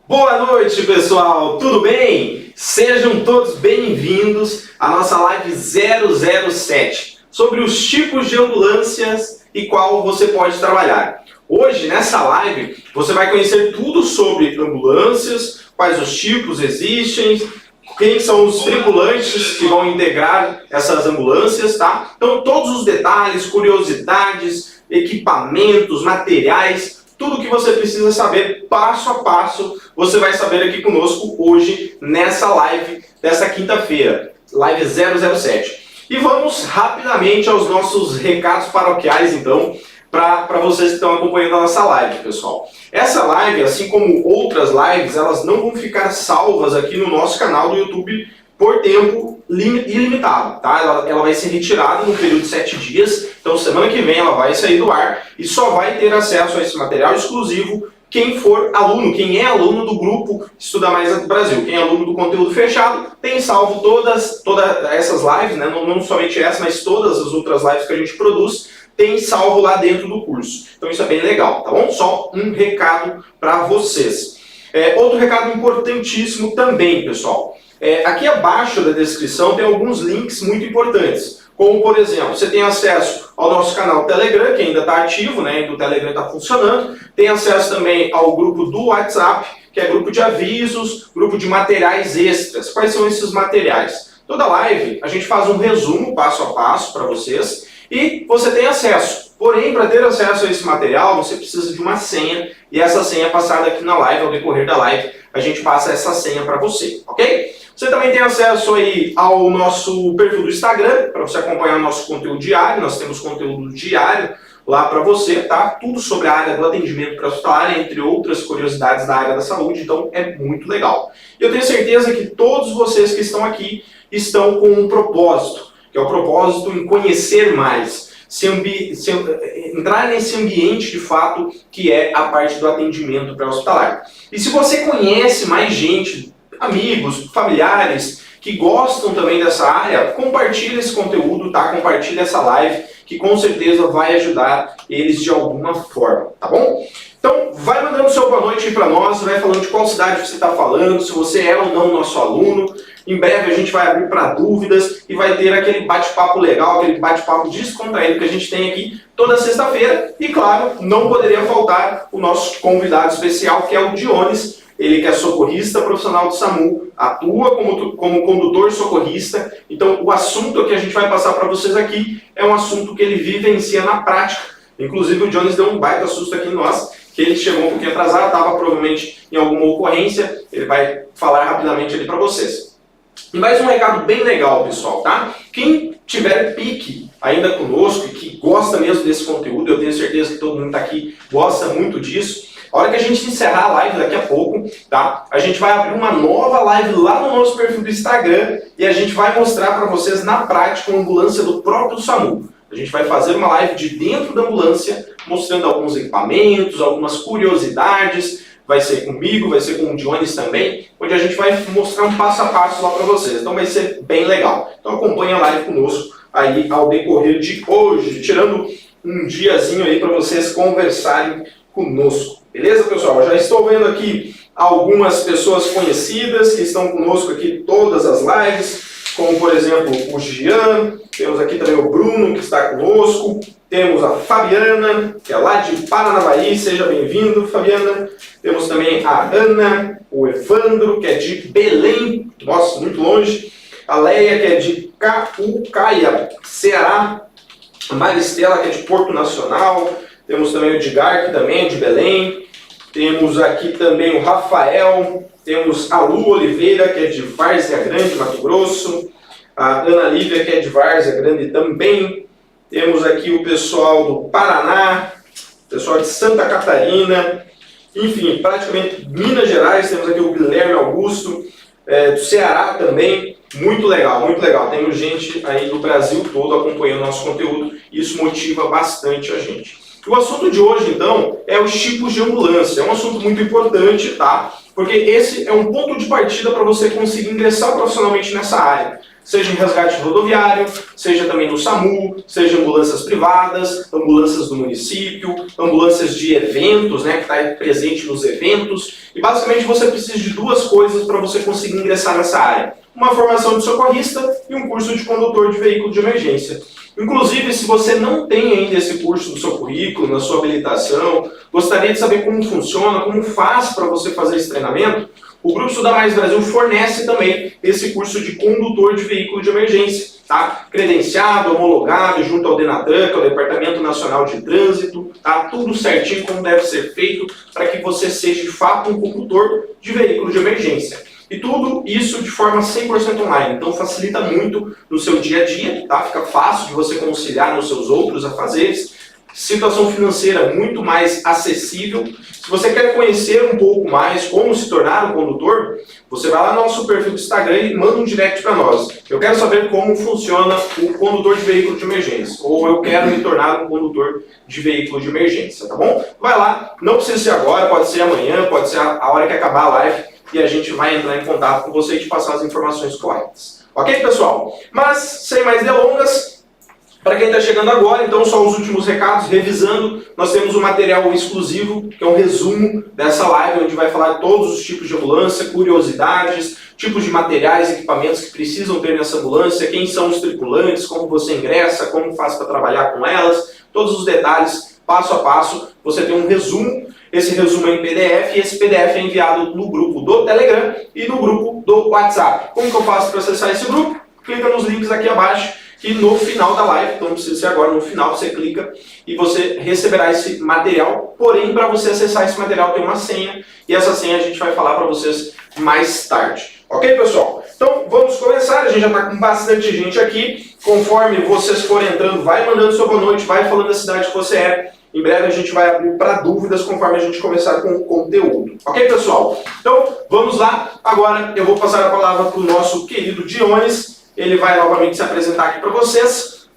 Boa noite, pessoal! Tudo bem? Sejam todos bem-vindos à nossa live 007 sobre os tipos de ambulâncias e qual você pode trabalhar. Hoje, nessa live, você vai conhecer tudo sobre ambulâncias, quais os tipos existem, quem são os tripulantes que vão integrar essas ambulâncias, tá? Então, todos os detalhes, curiosidades, equipamentos, materiais, tudo que você precisa saber, passo a passo, você vai saber aqui conosco hoje, nessa live dessa quinta-feira, live 007. E vamos rapidamente aos nossos recados paroquiais, então, para vocês que estão acompanhando a nossa live, pessoal. Essa live, assim como outras lives, elas não vão ficar salvas aqui no nosso canal do YouTube por tempo ilimitado, tá? Ela vai ser retirada no período de 7 dias, então semana que vem ela vai sair do ar e só vai ter acesso a esse material exclusivo quem for aluno, quem é aluno do grupo Estuda Mais Brasil. Quem é aluno do conteúdo fechado tem salvo todas essas lives, né? Não somente essa, mas todas as outras lives que a gente produz tem salvo lá dentro do curso. Então isso é bem legal, tá bom? Só um recado para vocês. Outro recado importantíssimo também, pessoal. Aqui abaixo da descrição tem alguns links muito importantes. Como, por exemplo, você tem acesso ao nosso canal Telegram, que ainda está ativo, né? O Telegram está funcionando. Tem acesso também ao grupo do WhatsApp, que é grupo de avisos, grupo de materiais extras. Quais são esses materiais? Toda live a gente faz um resumo passo a passo para vocês e você tem acesso. Porém, para ter acesso a esse material, você precisa de uma senha e essa senha é passada aqui na live, ao decorrer da live, a gente passa essa senha para você, ok? Você também tem acesso aí ao nosso perfil do Instagram, para você acompanhar o nosso conteúdo diário. Nós temos conteúdo diário lá para você, tá? Tudo sobre a área do atendimento pré-hospitalar, entre outras curiosidades da área da saúde, então é muito legal. E eu tenho certeza que todos vocês que estão aqui estão com um propósito, que é o propósito em conhecer mais, entrar nesse ambiente de fato que é a parte do atendimento pré-hospitalar. E se você conhece mais gente, amigos, familiares, que gostam também dessa área, compartilhe esse conteúdo, tá? Compartilhe essa live, que com certeza vai ajudar eles de alguma forma, tá bom? Então, vai mandando seu boa noite aí para nós, vai falando de qual cidade você está falando, se você é ou não nosso aluno. Em breve a gente vai abrir para dúvidas e vai ter aquele bate-papo legal, aquele bate-papo descontraído que a gente tem aqui toda sexta-feira. E claro, não poderia faltar o nosso convidado especial, que é o Dionis. Ele que é socorrista profissional do SAMU, atua como condutor socorrista. Então, o assunto que a gente vai passar para vocês aqui é um assunto que ele vivencia na prática. Inclusive, o Dionis deu um baita susto aqui em nós, que ele chegou um pouquinho atrasado, estava provavelmente em alguma ocorrência. Ele vai falar rapidamente ali para vocês. E mais um recado bem legal, pessoal, tá? Quem tiver pique ainda conosco e que gosta mesmo desse conteúdo, eu tenho certeza que todo mundo está aqui gosta muito disso. A hora que a gente encerrar a live daqui a pouco, tá? A gente vai abrir uma nova live lá no nosso perfil do Instagram e a gente vai mostrar para vocês na prática uma ambulância do próprio SAMU. A gente vai fazer uma live de dentro da ambulância, mostrando alguns equipamentos, algumas curiosidades. Vai ser comigo, vai ser com o Dionis também, onde a gente vai mostrar um passo a passo lá para vocês. Então vai ser bem legal. Então acompanha a live conosco aí ao decorrer de hoje, tirando um diazinho aí para vocês conversarem conosco. Beleza, pessoal? Eu já estou vendo aqui algumas pessoas conhecidas que estão conosco aqui todas as lives, como por exemplo o Gian, temos aqui também o Bruno que está conosco, temos a Fabiana, que é lá de Paranavaí, seja bem-vindo, Fabiana. Temos também a Ana, o Evandro, que é de Belém, nossa, muito longe, a Leia, que é de Caucaia, Ceará, a Maristela, que é de Porto Nacional. Temos também o Edgar, que também é de Belém. Temos aqui também o Rafael. Temos a Lu Oliveira, que é de Várzea Grande, Mato Grosso. A Ana Lívia, que é de Várzea Grande também. Temos aqui o pessoal do Paraná, pessoal de Santa Catarina. Enfim, praticamente Minas Gerais. Temos aqui o Guilherme Augusto, do Ceará também. Muito legal, muito legal. Temos gente aí do Brasil todo acompanhando nosso conteúdo. Isso motiva bastante a gente. O assunto de hoje, então, é os tipos de ambulância. É um assunto muito importante, tá? Porque esse é um ponto de partida para você conseguir ingressar profissionalmente nessa área. seja em resgate rodoviário, seja também no SAMU, seja ambulâncias privadas, ambulâncias do município, ambulâncias de eventos, né, que está presente nos eventos. E basicamente você precisa de duas coisas para você conseguir ingressar nessa área: uma formação de socorrista e um curso de condutor de veículo de emergência. Inclusive, se você não tem ainda esse curso no seu currículo, na sua habilitação, gostaria de saber como funciona, como faz para você fazer esse treinamento, o Grupo Estudar Mais Brasil fornece também esse curso de condutor de veículo de emergência, tá? Credenciado, homologado junto ao DENATRAN, que é o Departamento Nacional de Trânsito, tá? Tudo certinho como deve ser feito para que você seja de fato um condutor de veículo de emergência. E tudo isso de forma 100% online, então facilita muito no seu dia a dia, tá? Fica fácil de você conciliar nos seus outros afazeres. Situação financeira muito mais acessível. Se você quer conhecer um pouco mais como se tornar um condutor, você vai lá no nosso perfil do Instagram e manda um direct para nós. Eu quero saber como funciona o condutor de veículo de emergência, ou eu quero me tornar um condutor de veículo de emergência, tá bom? Vai lá, não precisa ser agora, pode ser amanhã, pode ser a hora que acabar a live, e a gente vai entrar em contato com você e te passar as informações corretas. Ok, pessoal? Mas, sem mais delongas, para quem está chegando agora, então só os últimos recados, revisando, nós temos um material exclusivo, que é um resumo dessa live, onde vai falar de todos os tipos de ambulância, curiosidades, tipos de materiais, equipamentos que precisam ter nessa ambulância, quem são os tripulantes, como você ingressa, como faz para trabalhar com elas, todos os detalhes, passo a passo, você tem um resumo. Esse resumo é em PDF e esse PDF é enviado no grupo do Telegram e no grupo do WhatsApp. Como que eu faço para acessar esse grupo? Clica nos links aqui abaixo e no final da live, então não precisa ser agora, no final você clica e você receberá esse material. Porém, para você acessar esse material tem uma senha e essa senha a gente vai falar para vocês mais tarde. Ok, pessoal? Então vamos começar, a gente já está com bastante gente aqui. Conforme vocês forem entrando, vai mandando sua boa noite, vai falando da cidade que você é. Em breve a gente vai abrir para dúvidas conforme a gente começar com o conteúdo. Ok, pessoal? Então, vamos lá. Agora eu vou passar a palavra para o nosso querido Dionis. Ele vai novamente se apresentar aqui para vocês.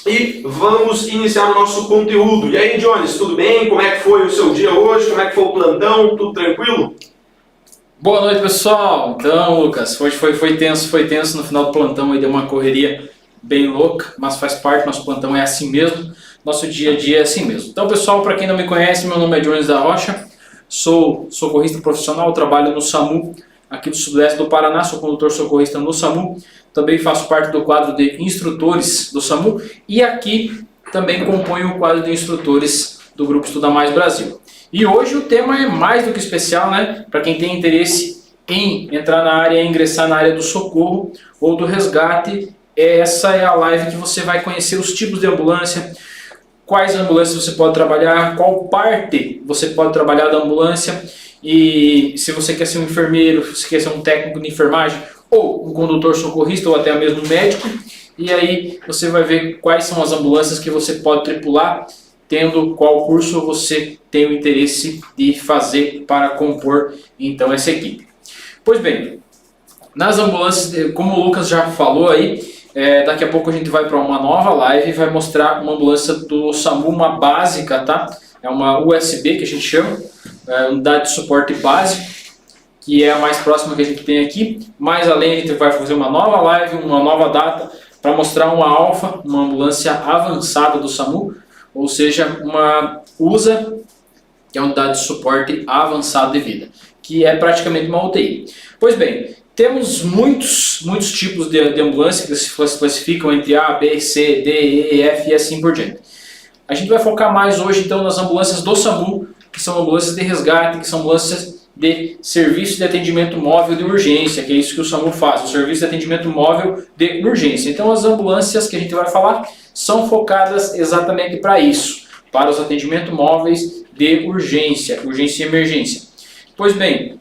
E vamos iniciar o nosso conteúdo. E aí, Dionis, tudo bem? Como é que foi o seu dia hoje? Como é que foi o plantão? Tudo tranquilo? Boa noite, pessoal. Então, Lucas, hoje foi tenso no final do plantão, aí deu uma correria bem louca, mas faz parte, nosso plantão é assim mesmo. Nosso dia a dia é assim mesmo. Então, pessoal, para quem não me conhece, meu nome é Dionis da Rocha, sou socorrista profissional, trabalho no SAMU aqui do sudoeste do Paraná, sou condutor socorrista no SAMU, também faço parte do quadro de instrutores do SAMU e aqui também componho o quadro de instrutores do Grupo Estudar Mais Brasil. E hoje o tema é mais do que especial, né? Para quem tem interesse em entrar na área, ingressar na área do socorro ou do resgate, essa é a live que você vai conhecer os tipos de ambulância, quais ambulâncias você pode trabalhar, qual parte você pode trabalhar da ambulância e se você quer ser um enfermeiro, se você quer ser um técnico de enfermagem ou um condutor socorrista ou até mesmo médico, e aí você vai ver quais são as ambulâncias que você pode tripular, tendo qual curso você tem o interesse de fazer para compor então essa equipe. Pois bem, nas ambulâncias, como o Lucas já falou aí, daqui a pouco a gente vai para uma nova live e vai mostrar uma ambulância do SAMU, uma básica, tá? É uma USB que a gente chama, unidade de suporte básico, que é a mais próxima que a gente tem aqui. Mais além, a gente vai fazer uma nova live, uma nova data, para mostrar uma Alfa, uma ambulância avançada do SAMU, ou seja, uma USA, que é a unidade de suporte avançado de vida, que é praticamente uma UTI. Pois bem, temos muitos tipos de ambulância que se classificam entre A, B, C, D, E, F e assim por diante. A gente vai focar mais hoje então nas ambulâncias do SAMU, que são ambulâncias de resgate, que são ambulâncias de serviço de atendimento móvel de urgência, que é isso que o SAMU faz, o serviço de atendimento móvel de urgência. Então as ambulâncias que a gente vai falar são focadas exatamente para isso, para os atendimentos móveis de urgência, urgência e emergência. Pois bem,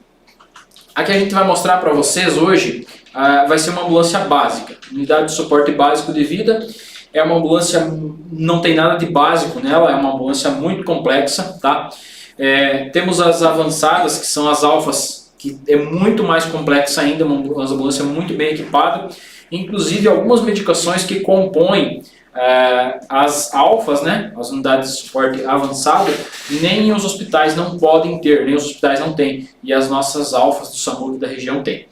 a que a gente vai mostrar para vocês hoje vai ser uma ambulância básica, unidade de suporte básico de vida. É uma ambulância, não tem nada de básico nela, é uma ambulância muito complexa, tá? Temos as avançadas, que são as alfas, que é muito mais complexa ainda, uma ambulância muito bem equipada, inclusive algumas medicações que compõem as alfas, né, as unidades de suporte avançado, nem os hospitais não podem ter, nem os hospitais não têm, e as nossas alfas do SAMU da região têm.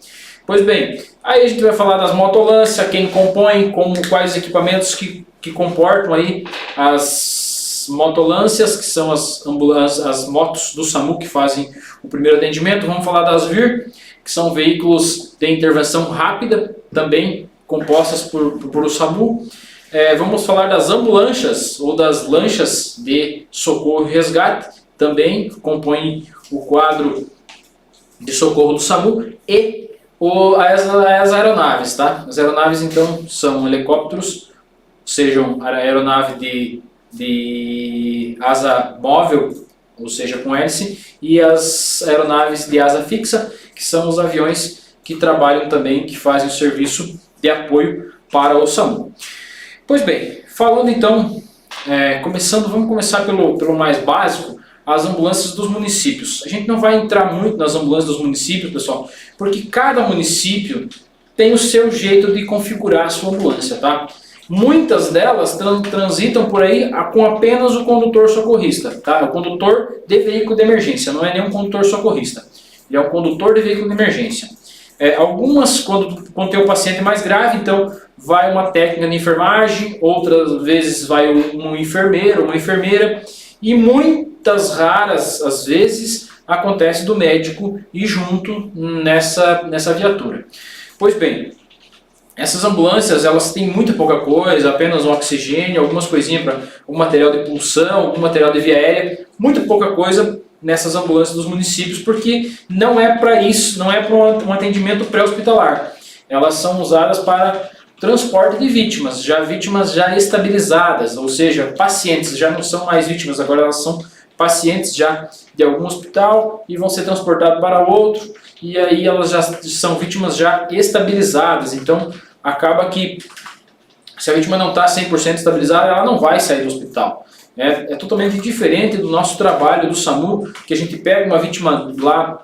Pois bem, aí a gente vai falar das motolâncias, quem compõe, quais equipamentos que comportam aí as motolâncias, que são as motos do SAMU que fazem o primeiro atendimento. Vamos falar das VIR, que são veículos de intervenção rápida, também compostas por o SAMU. Vamos falar das ambulâncias ou das lanchas de socorro e resgate, também compõem o quadro de socorro do SAMU, e as aeronaves, tá? As aeronaves então são helicópteros, sejam aeronave de asa móvel, ou seja, com hélice, e as aeronaves de asa fixa, que são os aviões que trabalham também, que fazem o serviço de apoio para o SAMU. Pois bem, falando então, vamos começar pelo mais básico, as ambulâncias dos municípios. A gente não vai entrar muito nas ambulâncias dos municípios, pessoal, porque cada município tem o seu jeito de configurar a sua ambulância, tá? Muitas delas transitam por aí com apenas o condutor socorrista, tá? É o condutor de veículo de emergência, não é nenhum condutor socorrista. Ele é o condutor de veículo de emergência. Algumas, quando tem um paciente mais grave, então vai uma técnica de enfermagem, outras vezes vai um enfermeiro, uma enfermeira, e muitas raras, às vezes, acontece do médico ir junto nessa viatura. Pois bem, essas ambulâncias, elas têm muita pouca coisa, apenas um oxigênio, algumas coisinhas para um material de pulsão, algum material de via aérea, muito pouca coisa nessas ambulâncias dos municípios, porque não é para isso, não é para um atendimento pré-hospitalar. Elas são usadas para transporte de vítimas já estabilizadas, ou seja, pacientes, já não são mais vítimas, agora elas são pacientes já de algum hospital e vão ser transportados para outro, e aí elas já são vítimas já estabilizadas. Então acaba que se a vítima não está 100% estabilizada, ela não vai sair do hospital. É totalmente diferente do nosso trabalho do SAMU, que a gente pega uma vítima lá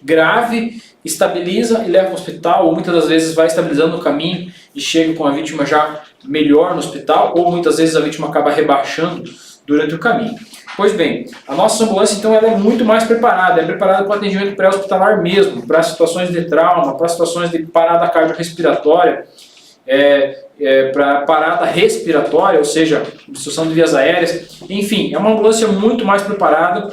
grave, estabiliza e leva para o hospital, ou muitas das vezes vai estabilizando no caminho e chega com a vítima já melhor no hospital, ou muitas vezes a vítima acaba rebaixando durante o caminho. Pois bem, a nossa ambulância então ela é muito mais preparada, é preparada para o atendimento pré-hospitalar mesmo, para situações de trauma, para situações de parada cardiorrespiratória, para parada respiratória, ou seja, obstrução de vias aéreas, enfim, é uma ambulância muito mais preparada,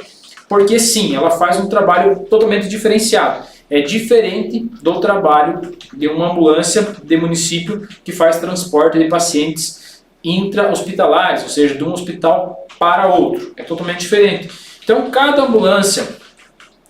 porque sim, ela faz um trabalho totalmente diferenciado. É diferente do trabalho de uma ambulância de município que faz transporte de pacientes intra-hospitalares, ou seja, de um hospital para outro. É totalmente diferente. Então, cada ambulância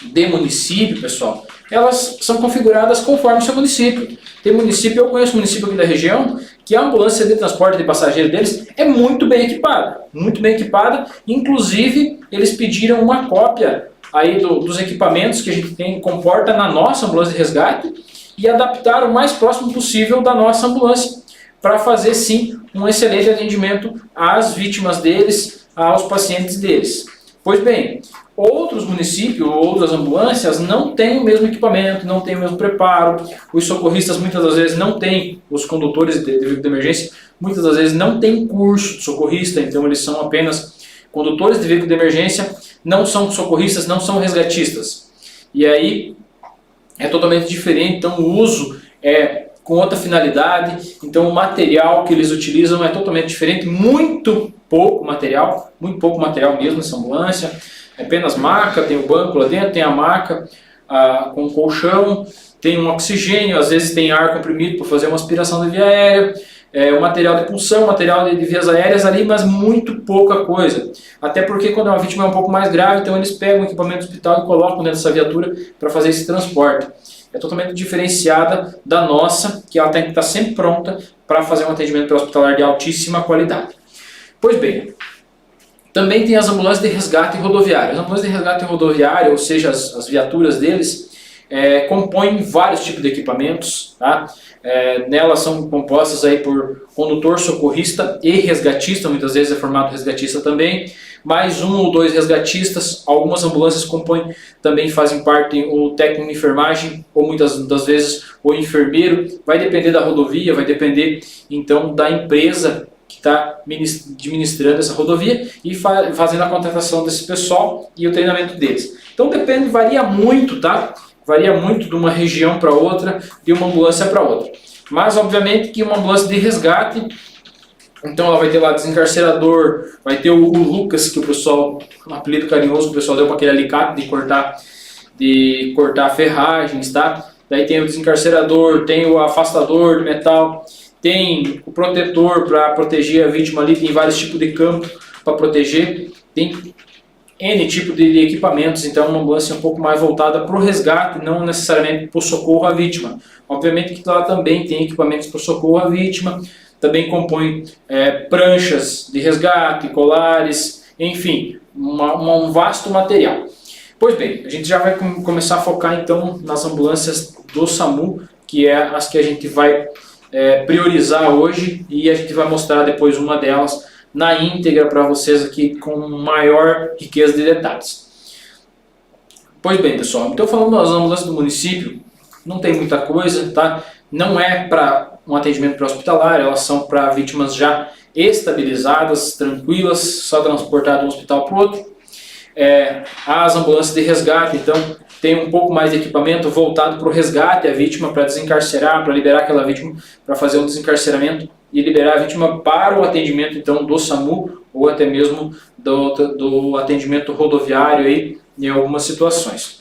de município, pessoal, elas são configuradas conforme o seu município. Tem município, eu conheço município aqui da região, que a ambulância de transporte de passageiro deles é muito bem equipada. Muito bem equipada. Inclusive, eles pediram uma cópia aí dos equipamentos que a gente tem, comporta na nossa ambulância de resgate, e adaptar o mais próximo possível da nossa ambulância, para fazer sim um excelente atendimento às vítimas deles, aos pacientes deles. Pois bem, outros municípios, outras ambulâncias não têm o mesmo equipamento, não têm o mesmo preparo, os socorristas muitas das vezes não têm, os condutores de veículo de emergência muitas das vezes não têm curso de socorrista, então eles são apenas condutores de veículo de emergência, não são socorristas, não são resgatistas. E aí é totalmente diferente, então o uso é com outra finalidade, então o material que eles utilizam é totalmente diferente, muito pouco material mesmo nessa ambulância, é apenas maca, tem o banco lá dentro, tem a maca com colchão, tem um oxigênio, às vezes tem ar comprimido para fazer uma aspiração de via aérea, o material de pulsão, material de vias aéreas ali, mas muito pouca coisa. Até porque quando uma vítima é um pouco mais grave, então eles pegam o equipamento do hospital e colocam dentro dessa viatura para fazer esse transporte. É totalmente diferenciada da nossa, que ela tem que estar sempre pronta para fazer um atendimento pré-hospitalar de altíssima qualidade. Pois bem, também tem as ambulâncias de resgate rodoviário. As ambulâncias de resgate rodoviário, ou seja, as viaturas deles, compõem vários tipos de equipamentos, tá? Nelas são compostas aí por condutor, socorrista e resgatista, muitas vezes é formado resgatista também, mais um ou dois resgatistas. Algumas ambulâncias compõem, também fazem parte o técnico de enfermagem, ou muitas das vezes o enfermeiro. Vai depender da rodovia, vai depender então da empresa que está administrando essa rodovia e fazendo a contratação desse pessoal e o treinamento deles. Então depende, varia muito, tá? varia muito de uma região para outra, de uma ambulância para outra. Mas obviamente que uma ambulância de resgate, então ela vai ter lá desencarcerador, vai ter o Lucas, que o pessoal, um apelido carinhoso que o pessoal deu para aquele alicate de cortar ferragens, tá? Daí tem o desencarcerador, tem o afastador de metal, tem o protetor para proteger a vítima ali, tem vários tipos de campo para proteger, tem N tipo de equipamentos, então uma ambulância um pouco mais voltada para o resgate, não necessariamente para o socorro à vítima. Obviamente que lá também tem equipamentos para o socorro à vítima, também compõe pranchas de resgate, colares, enfim, um vasto material. Pois bem, a gente já vai começar a focar então nas ambulâncias do SAMU, que é as que a gente vai priorizar hoje, e a gente vai mostrar depois uma delas na íntegra para vocês aqui com maior riqueza de detalhes. Pois bem, pessoal, então falando das ambulâncias do município, não tem muita coisa, tá? Não é para um atendimento pré-hospitalar, elas são para vítimas já estabilizadas, tranquilas, só transportar de um hospital para o outro. As ambulâncias de resgate, então, tem um pouco mais de equipamento voltado para o resgate, a vítima, para desencarcerar, para liberar aquela vítima, para fazer um desencarceramento e liberar a vítima para o atendimento então do SAMU ou até mesmo do atendimento rodoviário aí, em algumas situações.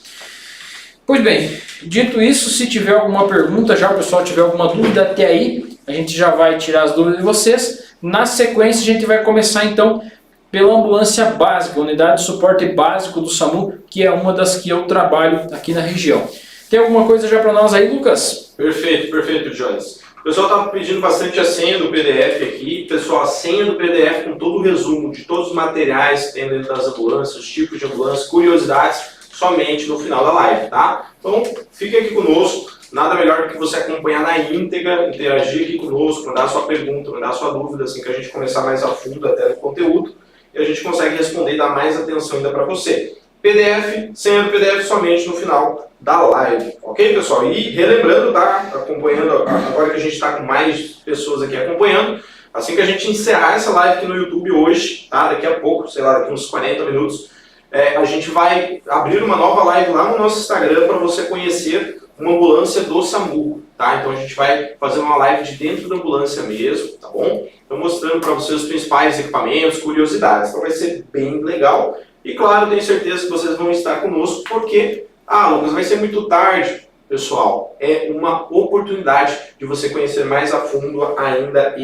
Pois bem, dito isso, se tiver alguma pergunta, já o pessoal tiver alguma dúvida até aí, a gente já vai tirar as dúvidas de vocês. Na sequência a gente vai começar então pela ambulância básica, unidade de suporte básico do SAMU, que é uma das que eu trabalho aqui na região. Tem alguma coisa já para nós aí, Lucas? Perfeito, Jones. O pessoal está pedindo bastante a senha do PDF aqui. Pessoal, a senha do PDF com todo o resumo de todos os materiais que tem dentro das ambulâncias, os tipos de ambulâncias, curiosidades, somente no final da live, tá? Então, fique aqui conosco. Nada melhor do que você acompanhar na íntegra, interagir aqui conosco, mandar a sua pergunta, mandar a sua dúvida, assim que a gente começar mais a fundo até no conteúdo, e a gente consegue responder e dar mais atenção ainda para você. PDF, senha do PDF somente no final da live, ok, pessoal? E relembrando, tá? Acompanhando, agora que a gente está com mais pessoas aqui acompanhando, assim que a gente encerrar essa live aqui no YouTube hoje, tá? Daqui a pouco, sei lá, daqui uns 40 minutos, a gente vai abrir uma nova live lá no nosso Instagram para você conhecer uma ambulância do SAMU, tá? Então a gente vai fazer uma live de dentro da ambulância mesmo, tá bom? Então mostrando para vocês os principais equipamentos, curiosidades. Então vai ser bem legal. E claro, tenho certeza que vocês vão estar conosco porque, Lucas, vai ser muito tarde. Pessoal, é uma oportunidade de você conhecer mais a fundo ainda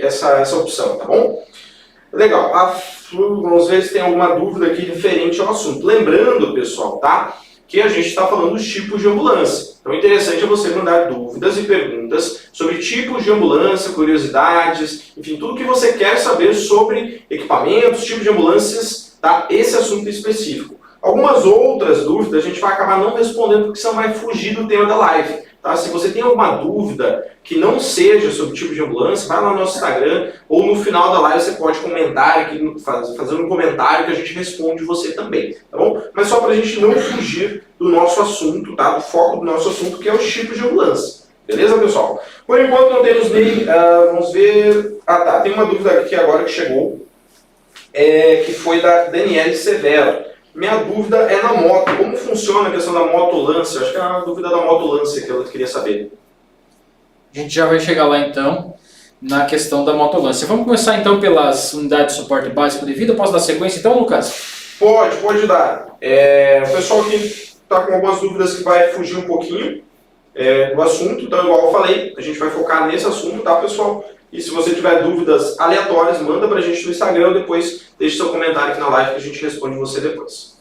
essa opção, tá bom? Legal. Vamos ver se tem alguma dúvida aqui referente ao assunto. Lembrando, pessoal, tá? Que a gente está falando dos tipos de ambulância. Então, interessante é você mandar dúvidas e perguntas sobre tipos de ambulância, curiosidades, enfim, tudo que você quer saber sobre equipamentos, tipos de ambulâncias, tá? Esse assunto específico. Algumas outras dúvidas a gente vai acabar não respondendo porque senão vai fugir do tema da live. Tá? Se você tem alguma dúvida que não seja sobre o tipo de ambulância, vai lá no nosso Instagram ou no final da live você pode comentar aqui, fazendo um comentário que a gente responde você também, tá bom? Mas só para a gente não fugir do nosso assunto, tá? Do foco do nosso assunto, que é os tipos de ambulância. Beleza, pessoal? Por enquanto não temos nem... vamos ver... tá. Tem uma dúvida aqui agora que chegou, que foi da Daniele Severo. Minha dúvida é na moto. Como funciona a questão da motolância? Acho que é uma dúvida da motolância que eu queria saber. A gente já vai chegar lá então na questão da motolância. Vamos começar então pelas unidades de suporte básico de vida. Posso dar sequência então, Lucas? Pode dar. O pessoal que está com algumas dúvidas que vai fugir um pouquinho do assunto, então igual eu falei, a gente vai focar nesse assunto, tá, pessoal? E se você tiver dúvidas aleatórias, manda pra gente no Instagram, depois deixe seu comentário aqui na live que a gente responde você depois.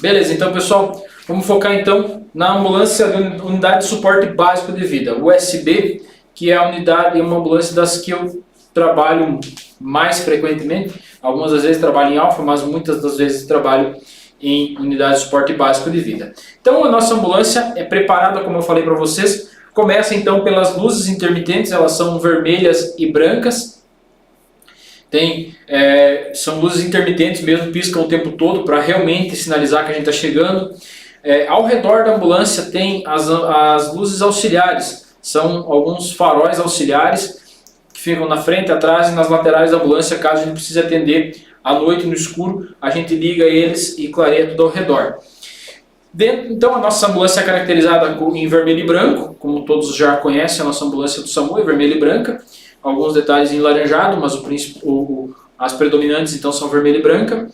Beleza, então pessoal, vamos focar então na ambulância da unidade de suporte básico de vida, USB, que é a unidade, uma ambulância das que eu trabalho mais frequentemente. Algumas das vezes trabalho em alfa, mas muitas das vezes trabalho em unidade de suporte básico de vida. Então a nossa ambulância é preparada, como eu falei para vocês. Começa então pelas luzes intermitentes, elas são vermelhas e brancas. São luzes intermitentes mesmo, piscam o tempo todo para realmente sinalizar que a gente está chegando. Ao redor da ambulância tem as luzes auxiliares, são alguns faróis auxiliares que ficam na frente, atrás e nas laterais da ambulância. Caso a gente precise atender à noite no escuro, a gente liga eles e clareia tudo ao redor. Então a nossa ambulância é caracterizada em vermelho e branco, como todos já conhecem, a nossa ambulância do SAMU é vermelha e branca, alguns detalhes em laranjado, mas as predominantes então são vermelha e branca.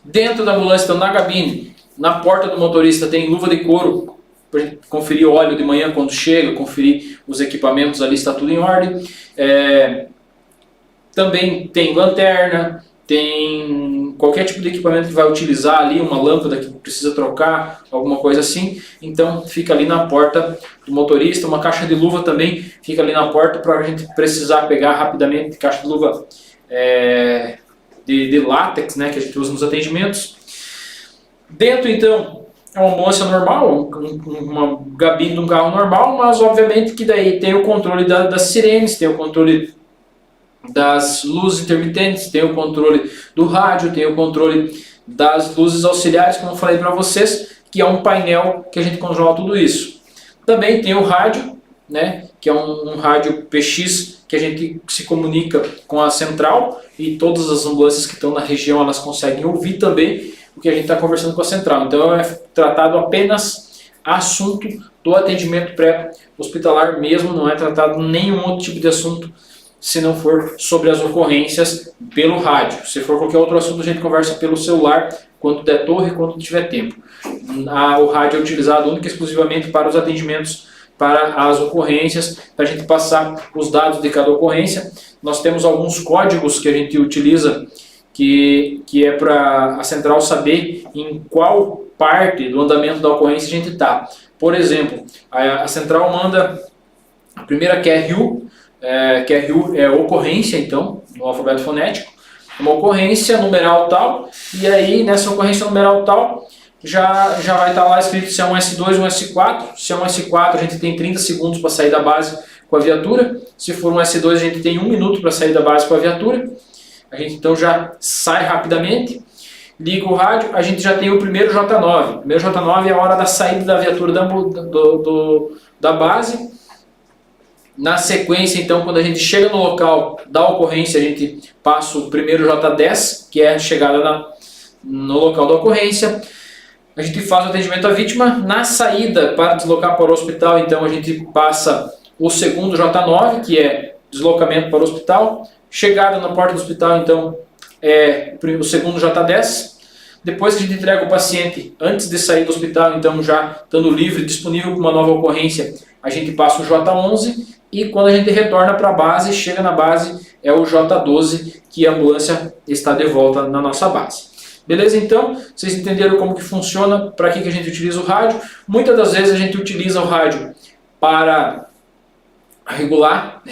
Dentro da ambulância, então, na cabine, na porta do motorista tem luva de couro, para a gente conferir o óleo de manhã quando chega, conferir os equipamentos ali, está tudo em ordem. Também tem lanterna, tem qualquer tipo de equipamento que vai utilizar ali, uma lâmpada que precisa trocar, alguma coisa assim. Então fica ali na porta do motorista, uma caixa de luva também fica ali na porta para a gente precisar pegar rapidamente, caixa de luva de látex, né, que a gente usa nos atendimentos. Dentro então é uma ambulância normal, uma cabine de um carro normal, mas obviamente que daí tem o controle das sirenes, tem o controle das luzes intermitentes, tem o controle do rádio, tem o controle das luzes auxiliares, como eu falei para vocês, que é um painel que a gente controla tudo isso. Também tem o rádio, né, que é um rádio PX que a gente se comunica com a central e todas as ambulâncias que estão na região elas conseguem ouvir também o que a gente está conversando com a central. Então é tratado apenas assunto do atendimento pré-hospitalar mesmo, não é tratado nenhum outro tipo de assunto se não for sobre as ocorrências pelo rádio. Se for qualquer outro assunto, a gente conversa pelo celular, quando der torre, quando tiver tempo. O rádio é utilizado única e exclusivamente para os atendimentos, para as ocorrências, para a gente passar os dados de cada ocorrência. Nós temos alguns códigos que a gente utiliza, que é para a central saber em qual parte do andamento da ocorrência a gente está. Por exemplo, a central manda a primeira QRU, QRU é ocorrência, então, no alfabeto fonético, uma ocorrência numeral tal, e aí nessa ocorrência numeral tal já vai estar lá escrito se é um S2 ou um S4. Se é um S4 a gente tem 30 segundos para sair da base com a viatura, se for um S2 a gente tem 1 minuto para sair da base com a viatura, a gente então já sai rapidamente, liga o rádio, a gente já tem o primeiro J9. O primeiro J9 é a hora da saída da viatura da base. Na sequência, então, quando a gente chega no local da ocorrência, a gente passa o primeiro J10, que é a chegada no local da ocorrência. A gente faz o atendimento à vítima. Na saída para deslocar para o hospital, então, a gente passa o segundo J9, que é deslocamento para o hospital. Chegada na porta do hospital, então, é o segundo J10. Depois que a gente entrega o paciente antes de sair do hospital, então já estando livre, disponível para uma nova ocorrência, a gente passa o J11 e quando a gente retorna para a base, chega na base, é o J12 que a ambulância está de volta na nossa base. Beleza? Então, vocês entenderam como que funciona, para que a gente utiliza o rádio. Muitas das vezes a gente utiliza o rádio para regular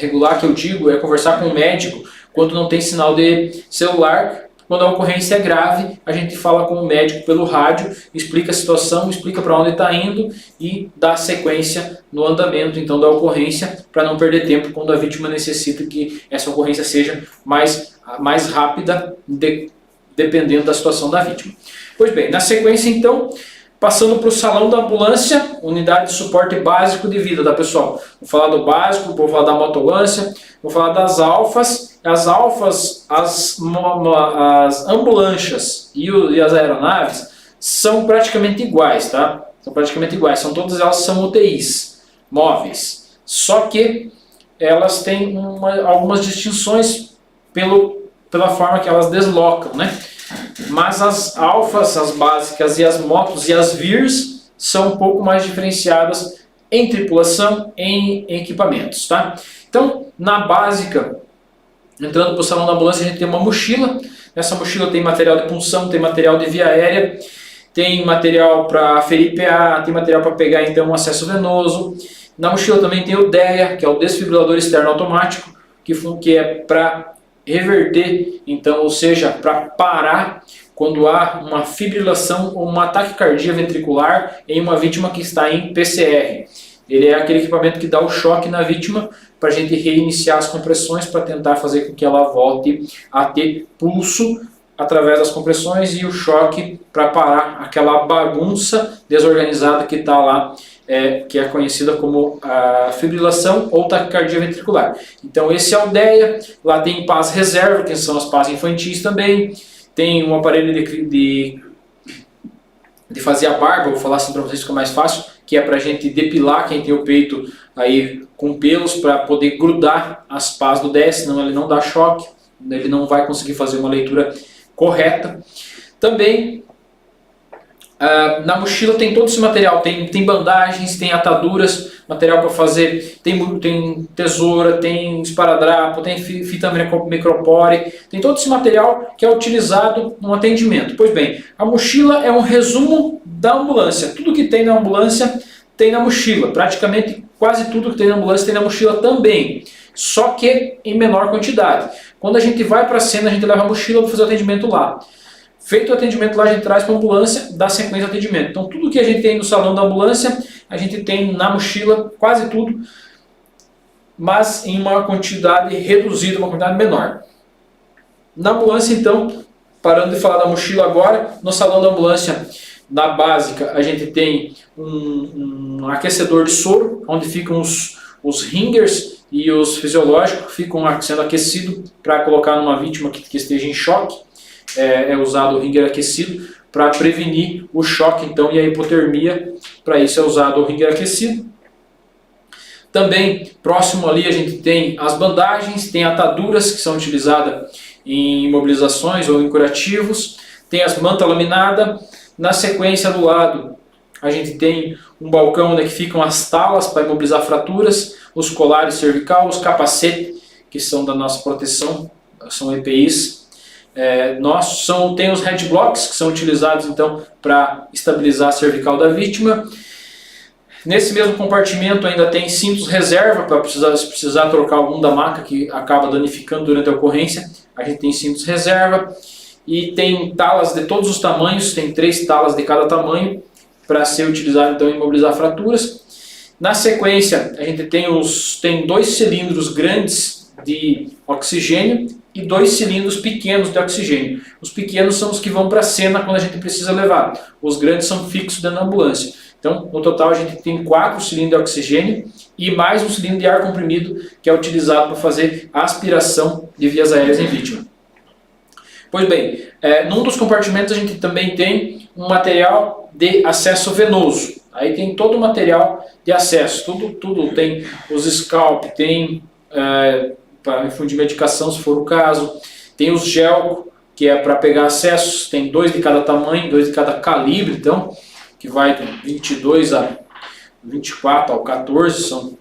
que eu digo, é conversar com o médico quando não tem sinal de celular. Quando a ocorrência é grave, a gente fala com o médico pelo rádio, explica a situação, explica para onde está indo e dá sequência no andamento então da ocorrência para não perder tempo quando a vítima necessita que essa ocorrência seja mais rápida, dependendo da situação da vítima. Pois bem, na sequência então, passando para o salão da ambulância, unidade de suporte básico de vida, tá pessoal? Vou falar do básico, vou falar da motolância, vou falar das alfas. As alfas, as ambulâncias e as aeronaves são praticamente iguais, tá? São praticamente iguais, todas elas são UTIs, móveis. Só que elas têm algumas distinções pela forma que elas deslocam, né? Mas as alfas, as básicas e as motos e as VIRs são um pouco mais diferenciadas em tripulação, em equipamentos, tá? Então, na básica, entrando para o salão da ambulância, a gente tem uma mochila. Nessa mochila tem material de punção, tem material de via aérea, tem material para ferir PA, tem material para pegar então um acesso venoso. Na mochila também tem o DEA, que é o desfibrilador externo automático, que é para reverter, então, ou seja, para parar quando há uma fibrilação ou um ataque cardíaco ventricular em uma vítima que está em PCR. Ele é aquele equipamento que dá o choque na vítima para a gente reiniciar as compressões para tentar fazer com que ela volte a ter pulso através das compressões e o choque para parar aquela bagunça desorganizada que está lá, que é conhecida como a fibrilação ou taquicardia ventricular. Então esse é o DEA, lá tem PAS reserva, que são as PAS infantis também, tem um aparelho de de fazer a barba, vou falar assim para vocês que fica mais fácil, que é para a gente depilar quem tem o peito aí com pelos para poder grudar as pás do DS, senão ele não dá choque, ele não vai conseguir fazer uma leitura correta. Também na mochila tem todo esse material, tem bandagens, tem ataduras, material para fazer, tem tesoura, tem esparadrapo, tem fita micropore, tem todo esse material que é utilizado no atendimento. Pois bem, a mochila é um resumo da ambulância, tudo que tem na ambulância tem na mochila, praticamente quase tudo que tem na ambulância tem na mochila também, só que em menor quantidade. Quando a gente vai para a cena, a gente leva a mochila para fazer o atendimento lá. Feito o atendimento lá, a gente traz para a ambulância, dá sequência de atendimento. Então tudo que a gente tem no salão da ambulância, a gente tem na mochila, quase tudo, mas em uma quantidade reduzida, uma quantidade menor. Na ambulância então, parando de falar da mochila agora, no salão da ambulância, na básica, a gente tem um aquecedor de soro, onde ficam os ringers e os fisiológicos, que ficam sendo aquecidos para colocar numa vítima que esteja em choque. É usado o ringer aquecido para prevenir o choque então, e a hipotermia. Para isso é usado o ringer aquecido. Também próximo ali a gente tem as bandagens, tem ataduras que são utilizadas em imobilizações ou em curativos, tem as mantas laminadas. Na sequência do lado a gente tem um balcão onde ficam as talas para imobilizar fraturas, os colares cervical, os capacetes que são da nossa proteção, são EPIs. Tem os headblocks que são utilizados então para estabilizar a cervical da vítima. Nesse mesmo compartimento ainda tem cintos reserva para se precisar trocar algum da maca que acaba danificando durante a ocorrência, a gente tem cintos reserva. E tem talas de todos os tamanhos, tem 3 talas de cada tamanho para ser utilizado então em imobilizar fraturas. Na sequência a gente tem 2 cilindros grandes de oxigênio e 2 cilindros pequenos de oxigênio. Os pequenos são os que vão para a cena quando a gente precisa levar. Os grandes são fixos dentro da ambulância. Então, no total a gente tem 4 cilindros de oxigênio e mais um cilindro de ar comprimido que é utilizado para fazer a aspiração de vias aéreas em vítima. Pois bem, num dos compartimentos a gente também tem um material de acesso venoso. Aí tem todo o material de acesso, tudo tem os scalp, tem para infundir medicação se for o caso, tem os gel, que é para pegar acessos, tem 2 de cada tamanho, 2 de cada calibre, então, que vai do 22 a 24 ao 14, são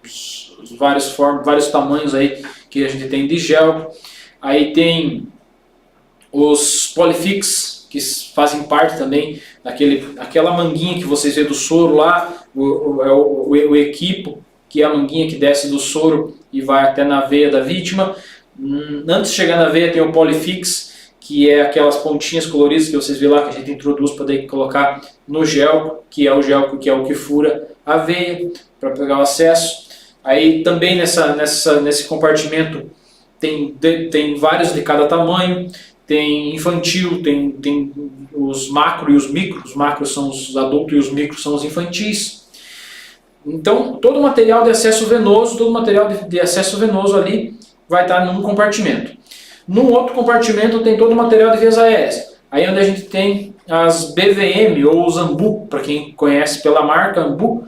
os vários tamanhos aí que a gente tem de gel. Aí tem os Polyfix, que fazem parte também daquela manguinha que vocês vê do soro lá, o equipo, que é a manguinha que desce do soro e vai até na veia da vítima. Antes de chegar na veia tem o Polyfix, que é aquelas pontinhas coloridas que vocês vê lá, que a gente introduz para daí colocar no gel, que é o que fura a veia, para pegar o acesso. Aí também nesse compartimento tem vários de cada tamanho, tem infantil, tem os macro e os micro. Os macros são os adultos e os micros são os infantis. Então, todo o material de acesso venoso, ali vai estar num compartimento. Num outro compartimento tem todo o material de vias aéreas. Aí onde a gente tem as BVM ou os AMBU, para quem conhece pela marca AMBU,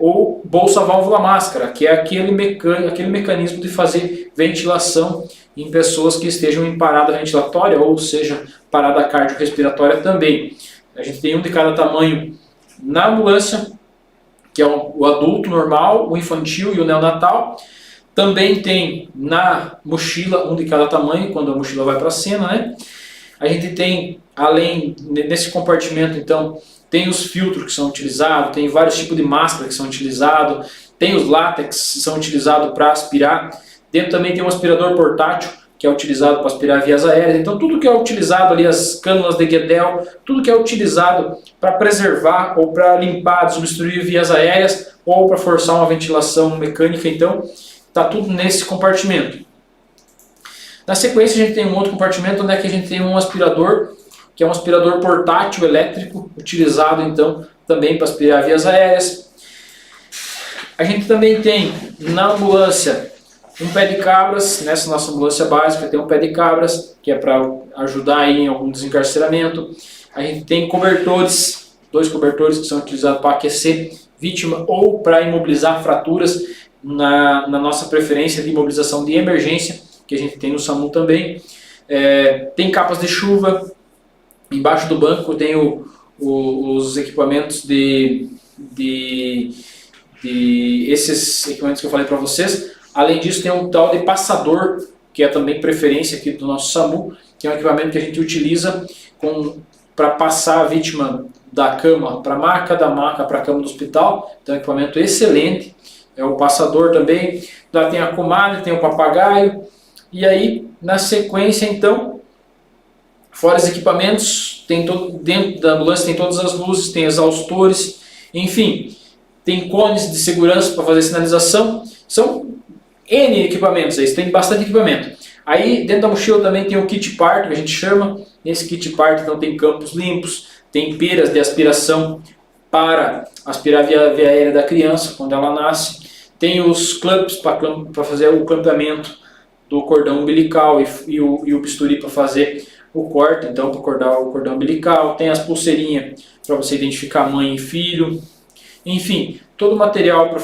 ou bolsa válvula máscara, que é aquele mecanismo de fazer ventilação em pessoas que estejam em parada ventilatória ou seja, parada cardiorrespiratória também. A gente tem um de cada tamanho na ambulância, que é o adulto normal, o infantil e o neonatal. Também tem na mochila um de cada tamanho, quando a mochila vai para a cena, né? A gente tem, além, nesse compartimento, então, tem os filtros que são utilizados, tem vários tipos de máscara que são utilizados, tem os látex que são utilizados para aspirar. Dentro também tem um aspirador portátil, que é utilizado para aspirar vias aéreas. Então tudo que é utilizado ali, as cânulas de Guedel, tudo que é utilizado para preservar ou para limpar, desobstruir vias aéreas ou para forçar uma ventilação mecânica, então está tudo nesse compartimento. Na sequência a gente tem um outro compartimento onde é que a gente tem um aspirador, que é um aspirador portátil elétrico, utilizado então também para aspirar vias aéreas. A gente também tem na ambulância um pé de cabras, nessa nossa ambulância básica tem um pé de cabras, que é para ajudar aí em algum desencarceramento. A gente tem cobertores, 2 cobertores que são utilizados para aquecer vítima ou para imobilizar fraturas, na nossa preferência de imobilização de emergência, que a gente tem no SAMU também. Tem capas de chuva, embaixo do banco tem os equipamentos esses equipamentos que eu falei para vocês. Além disso, tem um tal de passador, que é também preferência aqui do nosso SAMU, que é um equipamento que a gente utiliza para passar a vítima da cama para a maca, da maca para a cama do hospital. Então é um equipamento excelente. É o passador também. Lá tem a comadre, tem o papagaio. E aí, na sequência, então, fora os equipamentos, dentro da ambulância tem todas as luzes, tem exaustores, enfim, tem cones de segurança para fazer sinalização. São N equipamentos, aí tem bastante equipamento. Aí dentro da mochila também tem o kit parto, que a gente chama. Nesse kit parto então tem campos limpos, tem peras de aspiração para aspirar a via aérea da criança quando ela nasce. Tem os clamps para fazer o clampeamento do cordão umbilical e o bisturi para fazer o corte, então para cortar o cordão umbilical. Tem as pulseirinhas para você identificar mãe e filho. Enfim, todo o material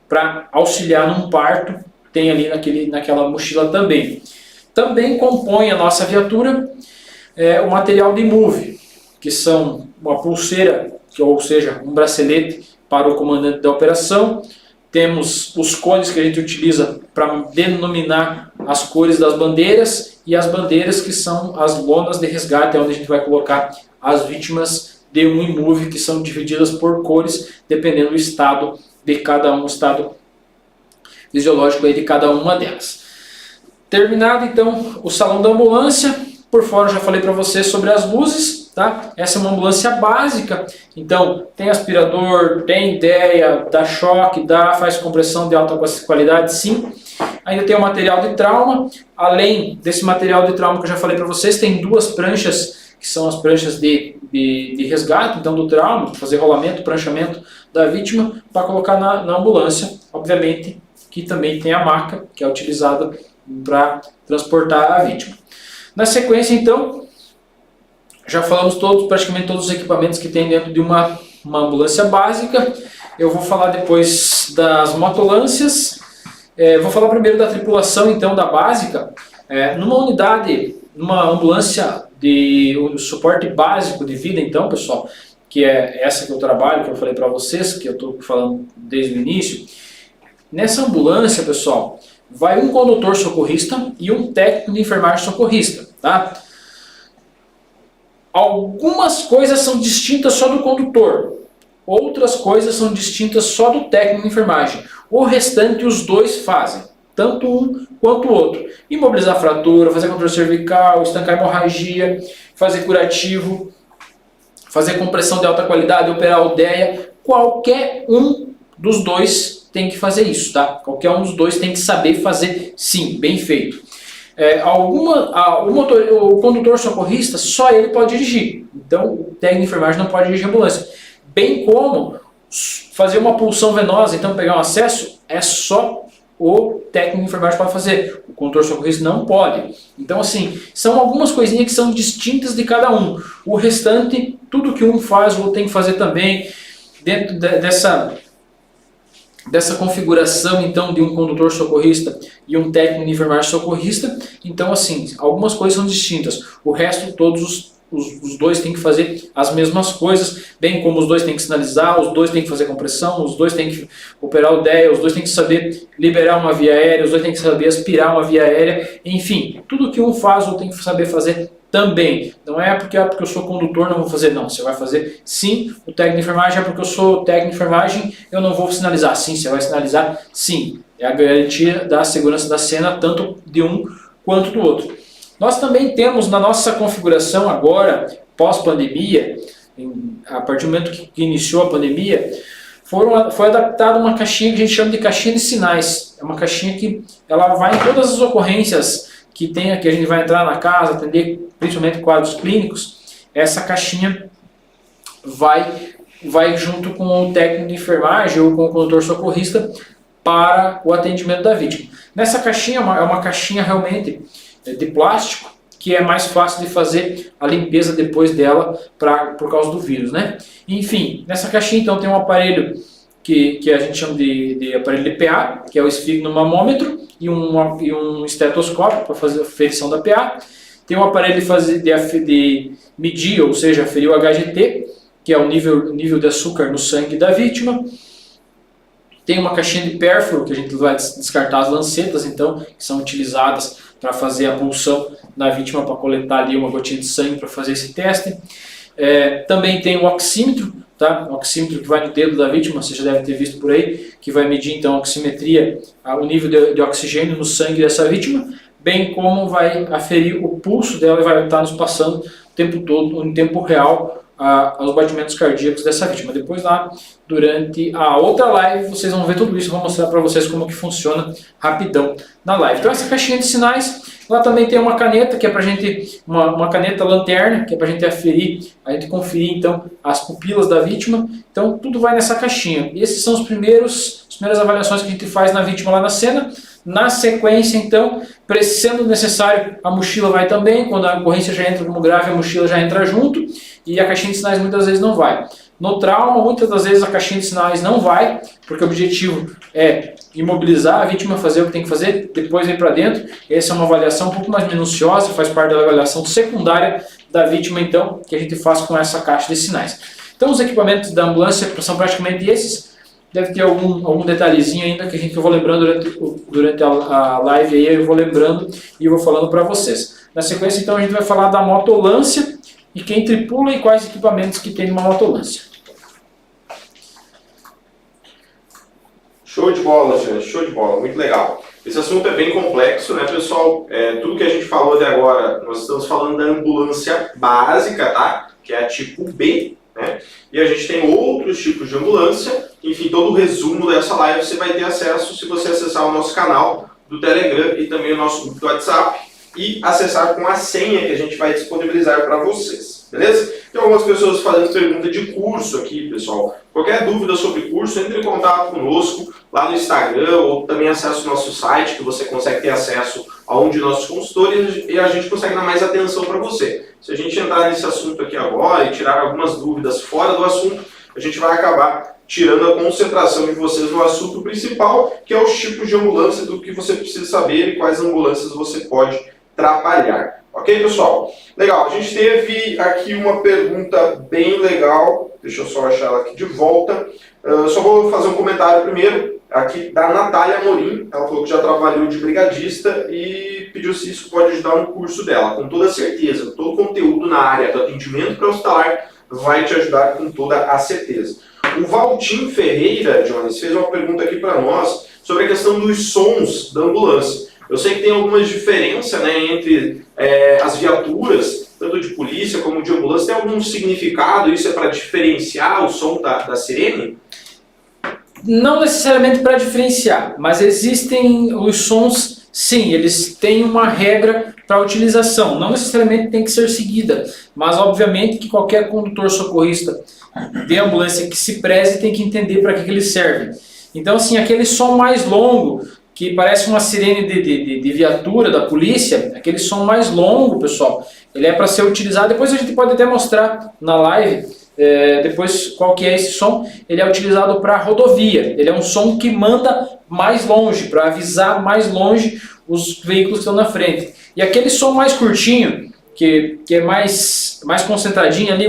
para auxiliar num parto tem ali naquela mochila também. Também compõe a nossa viatura o material de move, que são uma pulseira, ou seja, um bracelete para o comandante da operação. Temos os cones que a gente utiliza para denominar as cores das bandeiras, e as bandeiras que são as lonas de resgate, onde a gente vai colocar as vítimas de um IMUV, que são divididas por cores, dependendo do estado de cada um, estado fisiológico aí de cada uma delas. Terminado então o salão da ambulância, por fora eu já falei para vocês sobre as luzes, tá? Essa é uma ambulância básica, então tem aspirador, tem ideia, dá choque, faz compressão de alta qualidade, sim. Ainda tem o material de trauma. Além desse material de trauma que eu já falei para vocês, tem 2 pranchas, que são as pranchas de resgate, então do trauma, para fazer rolamento, pranchamento da vítima, para colocar na ambulância. Obviamente que também tem a maca, que é utilizada para transportar a vítima. Na sequência, então, já falamos praticamente todos os equipamentos que tem dentro de uma ambulância básica. Eu vou falar depois das motolâncias. Vou falar primeiro da tripulação, então, da básica. Numa ambulância de suporte básico de vida, então, pessoal, que é essa que eu trabalho, que eu falei para vocês, que eu estou falando desde o início. Nessa ambulância, pessoal, vai um condutor socorrista e um técnico de enfermagem socorrista, tá? Algumas coisas são distintas só do condutor, outras coisas são distintas só do técnico de enfermagem. O restante os dois fazem, tanto um quanto o outro. Imobilizar fratura, fazer controle cervical, estancar hemorragia, fazer curativo, fazer compressão de alta qualidade, operar a aldeia. Qualquer um dos dois tem que fazer isso, tá? Qualquer um dos dois tem que saber fazer, sim, bem feito. O condutor socorrista, só ele pode dirigir. Então, o técnico de enfermagem não pode dirigir a ambulância. Bem como fazer uma pulsão venosa, então pegar um acesso, é só o técnico de enfermagem pode fazer. O condutor socorrista não pode. Então, assim, são algumas coisinhas que são distintas de cada um. O restante, tudo que um faz, o outro tem que fazer também. Dentro dessa configuração, então, de um condutor socorrista e um técnico de enfermagem socorrista, então, assim, algumas coisas são distintas. O resto, todos os dois têm que fazer as mesmas coisas, bem como os dois têm que sinalizar, os dois têm que fazer compressão, os dois têm que operar o DEA, os dois têm que saber liberar uma via aérea, os dois têm que saber aspirar uma via aérea, enfim, tudo que um faz, o tem que saber fazer também. Não é porque eu sou condutor, não vou fazer, não. Você vai fazer, sim. O técnico de enfermagem é porque eu sou técnico de enfermagem, eu não vou sinalizar. Sim, você vai sinalizar, sim. É a garantia da segurança da cena, tanto de um quanto do outro. Nós também temos na nossa configuração agora, pós-pandemia, a partir do momento que iniciou a pandemia, foi adaptada uma caixinha que a gente chama de caixinha de sinais. É uma caixinha que ela vai em todas as ocorrências que a gente vai entrar na casa, atender principalmente quadros clínicos. Essa caixinha vai junto com o técnico de enfermagem ou com o condutor socorrista para o atendimento da vítima. Nessa caixinha, é uma caixinha realmente de plástico, que é mais fácil de fazer a limpeza depois dela por causa do vírus, né? Enfim, nessa caixinha então tem um aparelho que a gente chama de aparelho de PA, que é o esfigmomômetro, e um estetoscópio para fazer a aferição da PA. Tem um aparelho de medir, ou seja, aferir o HGT, que é o nível de açúcar no sangue da vítima. Tem uma caixinha de pérfuro, que a gente vai descartar as lancetas, então, que são utilizadas para fazer a punção na vítima, para coletar ali uma gotinha de sangue para fazer esse teste. Também tem o oxímetro, tá? O oxímetro que vai no dedo da vítima, você já deve ter visto por aí, que vai medir então a oximetria, o nível de oxigênio no sangue dessa vítima, bem como vai aferir o pulso dela e vai estar nos passando o tempo todo, em tempo real, os batimentos cardíacos dessa vítima. Depois lá, durante a outra live, vocês vão ver tudo isso, vou mostrar para vocês como que funciona rapidão na live. Então essa caixinha de sinais, lá também tem uma caneta, que é pra gente, uma caneta lanterna, que é pra gente aferir, a gente conferir então as pupilas da vítima. Então tudo vai nessa caixinha. E esses são as primeiras avaliações que a gente faz na vítima lá na cena. Na sequência, então, sendo necessário, a mochila vai também. Quando a ocorrência já entra como grave, a mochila já entra junto. E a caixinha de sinais muitas vezes não vai. No trauma, muitas das vezes a caixinha de sinais não vai, porque o objetivo é imobilizar a vítima, fazer o que tem que fazer, depois ir para dentro. Essa é uma avaliação um pouco mais minuciosa, faz parte da avaliação secundária da vítima, então, que a gente faz com essa caixa de sinais. Então, os equipamentos da ambulância são praticamente esses. Deve ter algum detalhezinho ainda que eu vou lembrando durante a live, aí eu vou lembrando e eu vou falando para vocês. Na sequência, então, a gente vai falar da motolância e quem tripula e quais equipamentos que tem numa motolância. Show de bola, gente, show de bola, muito legal. Esse assunto é bem complexo, né, pessoal? Tudo que a gente falou até agora, nós estamos falando da ambulância básica, tá? Que é a tipo B, né? E a gente tem outros tipos de ambulância. Enfim, todo o resumo dessa live você vai ter acesso se você acessar o nosso canal do Telegram e também o nosso grupo do WhatsApp e acessar com a senha que a gente vai disponibilizar para vocês, beleza? Tem algumas pessoas fazendo pergunta de curso aqui, pessoal. Qualquer dúvida sobre curso, entre em contato conosco lá no Instagram ou também acesse o nosso site, que você consegue ter acesso a um de nossos consultores e a gente consegue dar mais atenção para você. Se a gente entrar nesse assunto aqui agora e tirar algumas dúvidas fora do assunto, a gente vai acabar tirando a concentração de vocês no assunto principal, que é os tipos de ambulância, do que você precisa saber e quais ambulâncias você pode trabalhar. Ok, pessoal? Legal, a gente teve aqui uma pergunta bem legal, deixa eu só achar ela aqui de volta. Só vou fazer um comentário primeiro, aqui da Natália Amorim. Ela falou que já trabalhou de brigadista e pediu se isso pode ajudar no curso dela. Com toda certeza, todo o conteúdo na área do atendimento pré-hospitalar vai te ajudar com toda a certeza. O Valtim Ferreira, Jones, fez uma pergunta aqui para nós sobre a questão dos sons da ambulância. Eu sei que tem algumas diferenças, né, entre as viaturas, tanto de polícia como de ambulância. Tem algum significado? Isso é para diferenciar o som da sirene? Não necessariamente para diferenciar, mas existem os sons, sim, eles têm uma regra para utilização. Não necessariamente tem que ser seguida, mas obviamente que qualquer condutor socorrista de ambulância que se preze tem que entender para que ele serve. Então, assim, aquele som mais longo, que parece uma sirene de viatura da polícia, aquele som mais longo, pessoal, ele é para ser utilizado. Depois a gente pode até mostrar na live, depois qual que é esse som. Ele é utilizado para rodovia, ele é um som que manda mais longe, para avisar mais longe os veículos que estão na frente. E aquele som mais curtinho, que é mais concentradinho ali,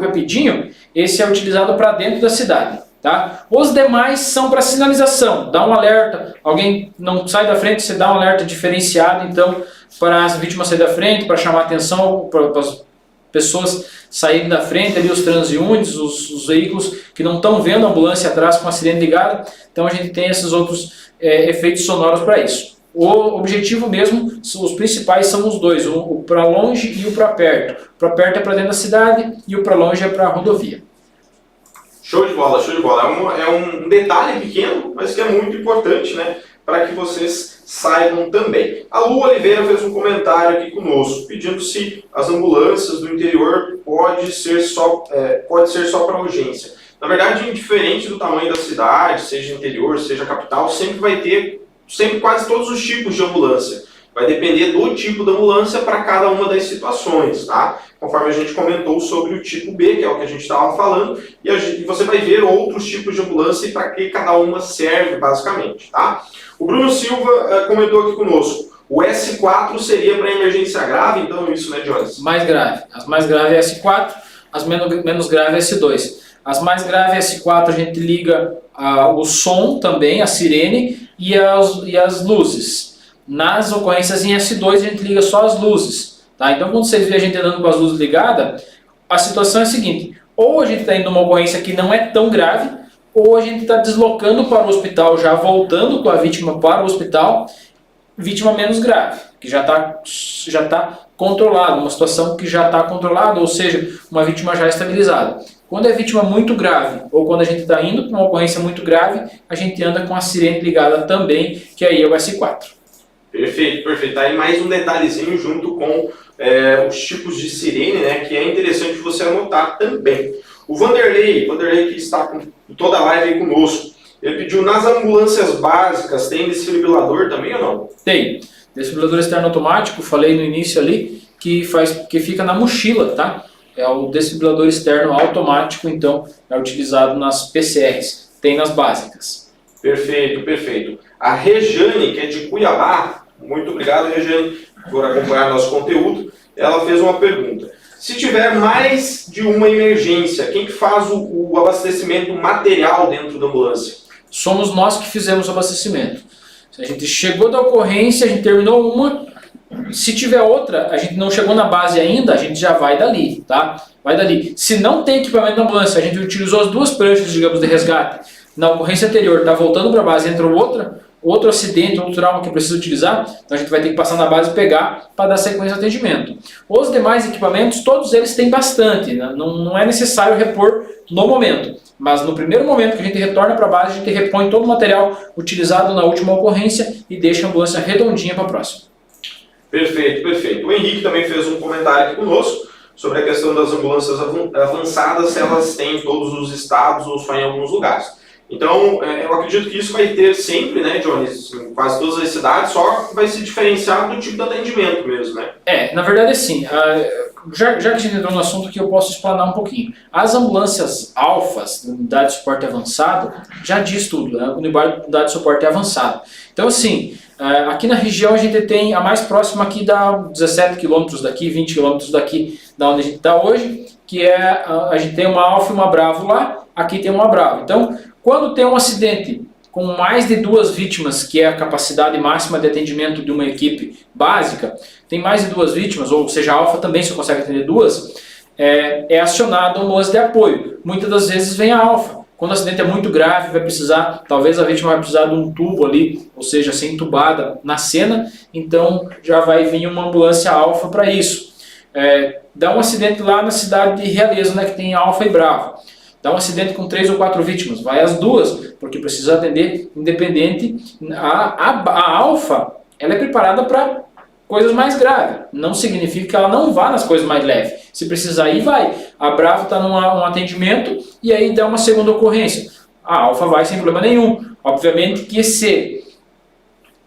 rapidinho, esse é utilizado para dentro da cidade. Tá? Os demais são para sinalização, dá um alerta, alguém não sai da frente, você dá um alerta diferenciado, então, para as vítimas saírem da frente, para chamar atenção, para as pessoas saírem da frente, ali, os transeuntes, os veículos que não estão vendo a ambulância atrás com a sirene ligada, então a gente tem esses outros efeitos sonoros para isso. O objetivo mesmo, os principais são os dois, o para longe e o para perto. O para perto é para dentro da cidade e o para longe é para a rodovia. Show de bola, show de bola. É um detalhe pequeno, mas que é muito importante, né, para que vocês saibam também. A Lu Oliveira fez um comentário aqui conosco, pedindo se as ambulâncias do interior pode ser só para urgência. Na verdade, indiferente do tamanho da cidade, seja interior, seja capital, sempre vai ter quase todos os tipos de ambulância. vai depender do tipo da ambulância para cada uma das situações, tá? Conforme a gente comentou sobre o tipo B, que é o que a gente estava falando, e você vai ver outros tipos de ambulância e para que cada uma serve, basicamente, tá? O Bruno Silva comentou aqui conosco, o S4 seria para emergência grave, então isso, né, Jones? Mais grave. As mais graves é S4, as menos graves é S2. As mais graves S4 a gente liga o som também, a sirene e as luzes. Nas ocorrências em S2 a gente liga só as luzes. Tá? Então quando vocês veem a gente andando com as luzes ligadas, a situação é a seguinte, ou a gente está indo numa ocorrência que não é tão grave, ou a gente está deslocando para o hospital, já voltando com a vítima para o hospital, vítima menos grave, que já tá controlada, uma situação que já está controlada, ou seja, uma vítima já estabilizada. Quando é vítima muito grave, ou quando a gente está indo para uma ocorrência muito grave, a gente anda com a sirene ligada também, que aí é o S4. Perfeito, perfeito. Aí mais um detalhezinho junto com os tipos de sirene, né, que é interessante você anotar também. O Vanderlei que está com toda a live aí conosco, ele pediu, nas ambulâncias básicas, tem desfibrilador também ou não? Tem. Desfibrilador externo automático, falei no início ali, que fica na mochila, tá? É o desfibrilador externo automático, então é utilizado nas PCRs. Tem nas básicas. Perfeito, perfeito. A Rejane, que é de Cuiabá, muito obrigado, Rejane, por acompanhar nosso conteúdo, ela fez uma pergunta. Se tiver mais de uma emergência, quem que faz o abastecimento material dentro da ambulância? Somos nós que fizemos o abastecimento. Se a gente chegou da ocorrência, a gente terminou uma, se tiver outra, a gente não chegou na base ainda, a gente já vai dali, tá? Vai dali. Se não tem equipamento na ambulância, a gente utilizou as duas pranchas, digamos, de resgate, na ocorrência anterior, está voltando para a base, entra outro acidente, outro trauma que precisa utilizar, então a gente vai ter que passar na base e pegar para dar sequência de atendimento. Os demais equipamentos, todos eles têm bastante, né? Não é necessário repor no momento. Mas no primeiro momento que a gente retorna para a base, a gente repõe todo o material utilizado na última ocorrência e deixa a ambulância redondinha para a próxima. Perfeito, perfeito. O Henrique também fez um comentário aqui conosco sobre a questão das ambulâncias avançadas, se elas têm em todos os estados ou só em alguns lugares. Então, eu acredito que isso vai ter sempre, né, Jones, em quase todas as cidades, só vai se diferenciar do tipo de atendimento mesmo, né? Na verdade, sim. Já que a gente entrou no assunto aqui, eu posso explanar um pouquinho. As ambulâncias alfas, unidade de suporte avançado, já diz tudo, né? Unidade de suporte avançado. Então, assim, aqui na região a gente tem a mais próxima aqui dá 17 km daqui, 20 km daqui da onde a gente está hoje, que a gente tem uma alfa e uma bravo lá, aqui tem uma bravo. Então, quando tem um acidente com mais de 2 vítimas, que é a capacidade máxima de atendimento de uma equipe básica, tem mais de 2 vítimas, ou seja, a alfa também só consegue atender 2, é acionado a ambulância de apoio. Muitas das vezes vem a alfa. Quando o acidente é muito grave, vai precisar, talvez a vítima vai precisar de um tubo ali, ou seja, ser entubada na cena, então já vai vir uma ambulância alfa para isso. Dá um acidente lá na cidade de Realeza, né, que tem alfa e bravo. Dá um acidente com 3 ou 4 vítimas, vai as duas, porque precisa atender independente. A alfa, ela é preparada para coisas mais graves, não significa que ela não vá nas coisas mais leves. Se precisar ir, vai. A bravo está num atendimento e aí dá uma segunda ocorrência. A alfa vai sem problema nenhum. Obviamente que se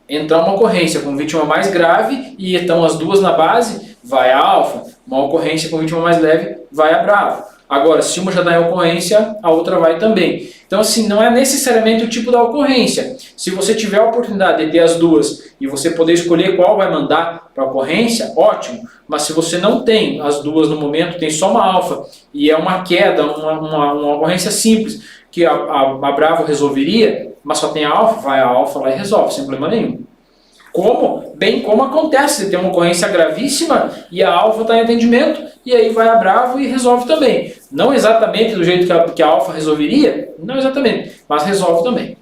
entrar uma ocorrência com vítima mais grave e estão as duas na base, vai a alfa. Uma ocorrência com vítima mais leve, vai a bravo. Agora, se uma já dá em ocorrência, a outra vai também. Então, assim, não é necessariamente o tipo da ocorrência. Se você tiver a oportunidade de ter as duas e você poder escolher qual vai mandar para a ocorrência, ótimo. Mas se você não tem as duas no momento, tem só uma alfa e é uma queda, uma ocorrência simples, que a bravo resolveria, mas só tem a alfa, vai a alfa lá e resolve, sem problema nenhum. Bem como acontece, você tem uma ocorrência gravíssima e a alfa está em atendimento, e aí vai a bravo e resolve também. Não exatamente do jeito que a alfa resolveria, não exatamente, mas resolve também.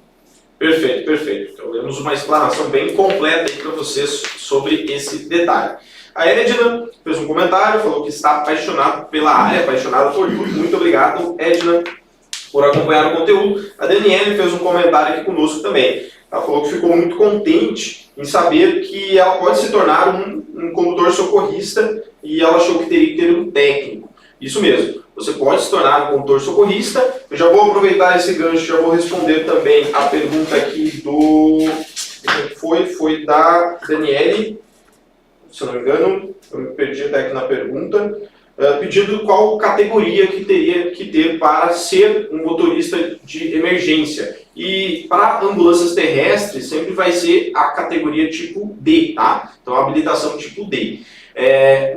Perfeito, perfeito. Então temos uma explanação bem completa aí para vocês sobre esse detalhe. A Edna fez um comentário, falou que está apaixonado pela área, apaixonada por tudo. Muito obrigado, Edna, por acompanhar o conteúdo. A Daniele fez um comentário aqui conosco também. Ela falou que ficou muito contente em saber que ela pode se tornar um condutor socorrista e ela achou que teria que ter um técnico. Isso mesmo, você pode se tornar um condutor socorrista. Eu já vou aproveitar esse gancho, já vou responder também a pergunta aqui foi da Daniele. se não me engano, eu me perdi até aqui na pergunta, pedindo qual categoria que teria que ter para ser um motorista de emergência. E para ambulâncias terrestres sempre vai ser a categoria tipo D, tá? Então habilitação tipo D.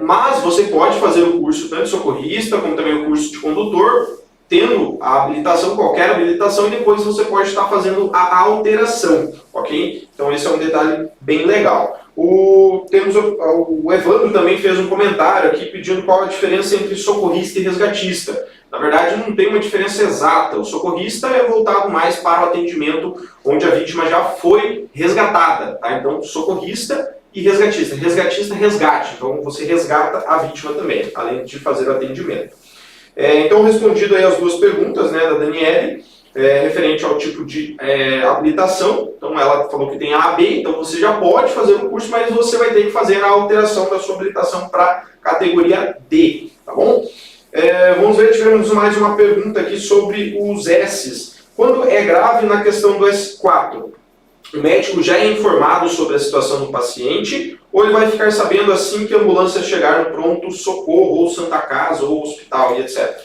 Mas você pode fazer o curso tanto de socorrista como também o curso de condutor, tendo a habilitação, qualquer habilitação, e depois você pode estar fazendo a alteração, ok? Então esse é um detalhe bem legal. O Evandro também fez um comentário aqui pedindo qual a diferença entre socorrista e resgatista. Na verdade não tem uma diferença exata, o socorrista é voltado mais para o atendimento onde a vítima já foi resgatada, tá? Então socorrista e resgatista. Resgatista, resgate, então você resgata a vítima também, além de fazer o atendimento. Então, respondido aí as duas perguntas, né, da Daniele, referente ao tipo de habilitação. Então, ela falou que tem A, B, então você já pode fazer o curso, mas você vai ter que fazer a alteração da sua habilitação para categoria D, tá bom? Vamos ver, tivemos mais uma pergunta aqui sobre os S's. Quando é grave na questão do S4, o médico já é informado sobre a situação do paciente ou ele vai ficar sabendo assim que a ambulância chegar no pronto-socorro, ou Santa Casa, ou hospital e etc?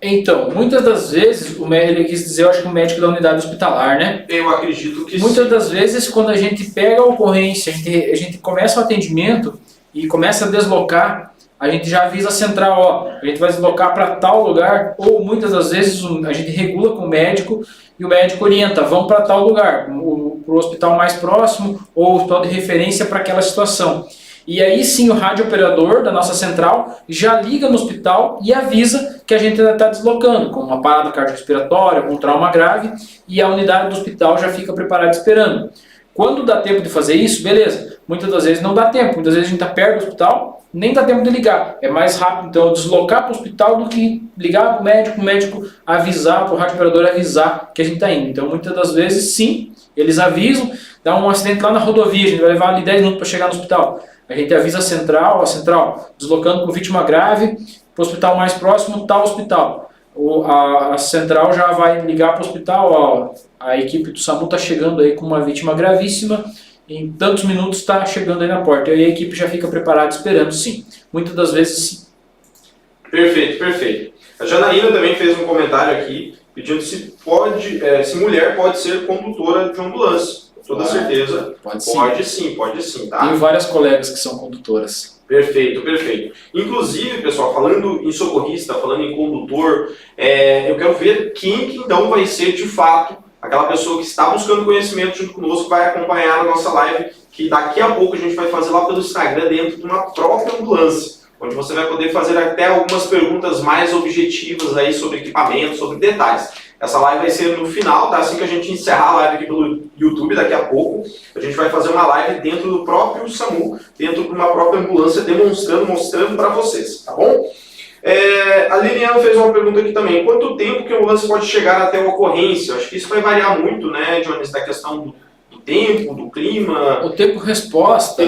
Então, muitas das vezes, ele quis dizer, eu acho que o médico da unidade hospitalar, né? Eu acredito que muitas sim. das vezes, quando a gente pega a ocorrência, a gente começa o atendimento e começa a deslocar, a gente já avisa a central, ó, a gente vai deslocar para tal lugar, ou muitas das vezes a gente regula com o médico e o médico orienta, vão para tal lugar, para o hospital mais próximo ou o hospital de referência para aquela situação. E aí sim o radiooperador da nossa central já liga no hospital e avisa que a gente ainda está deslocando, com uma parada cardiorrespiratória, com um trauma grave, e a unidade do hospital já fica preparada esperando. Quando dá tempo de fazer isso, beleza. Muitas das vezes não dá tempo, muitas vezes a gente está perto do hospital, nem dá tempo de ligar. É mais rápido então deslocar para o hospital do que ligar para o médico avisar, para o radiooperador avisar que a gente está indo. Então muitas das vezes sim, eles avisam, dá um acidente lá na rodovia, a gente vai levar ali 10 minutos para chegar no hospital. A gente avisa a central deslocando com vítima grave para o hospital mais próximo, tal hospital. A central já vai ligar para o hospital, ó, a equipe do SAMU está chegando aí com uma vítima gravíssima, em tantos minutos está chegando aí na porta. E aí a equipe já fica preparada esperando, sim. Muitas das vezes, sim. Perfeito, perfeito. A Janaína também fez um comentário aqui, pedindo se mulher pode ser condutora de ambulância. Com toda certeza, pode sim, tá? Tenho várias colegas que são condutoras. Perfeito, perfeito. Inclusive, pessoal, falando em socorrista, falando em condutor, eu quero ver quem que então vai ser de fato aquela pessoa que está buscando conhecimento junto conosco, vai acompanhar a nossa live, que daqui a pouco a gente vai fazer lá pelo Instagram, dentro de uma própria ambulância, onde você vai poder fazer até algumas perguntas mais objetivas aí sobre equipamento, sobre detalhes. Essa live vai ser no final, tá? Assim que a gente encerrar a live aqui pelo YouTube, daqui a pouco, a gente vai fazer uma live dentro do próprio SAMU, dentro de uma própria ambulância, mostrando para vocês, tá bom? A Liliana fez uma pergunta aqui também. Quanto tempo que a ambulância pode chegar até uma ocorrência? Acho que isso vai variar muito, né, Jones, da questão do tempo, do clima. O tempo-resposta.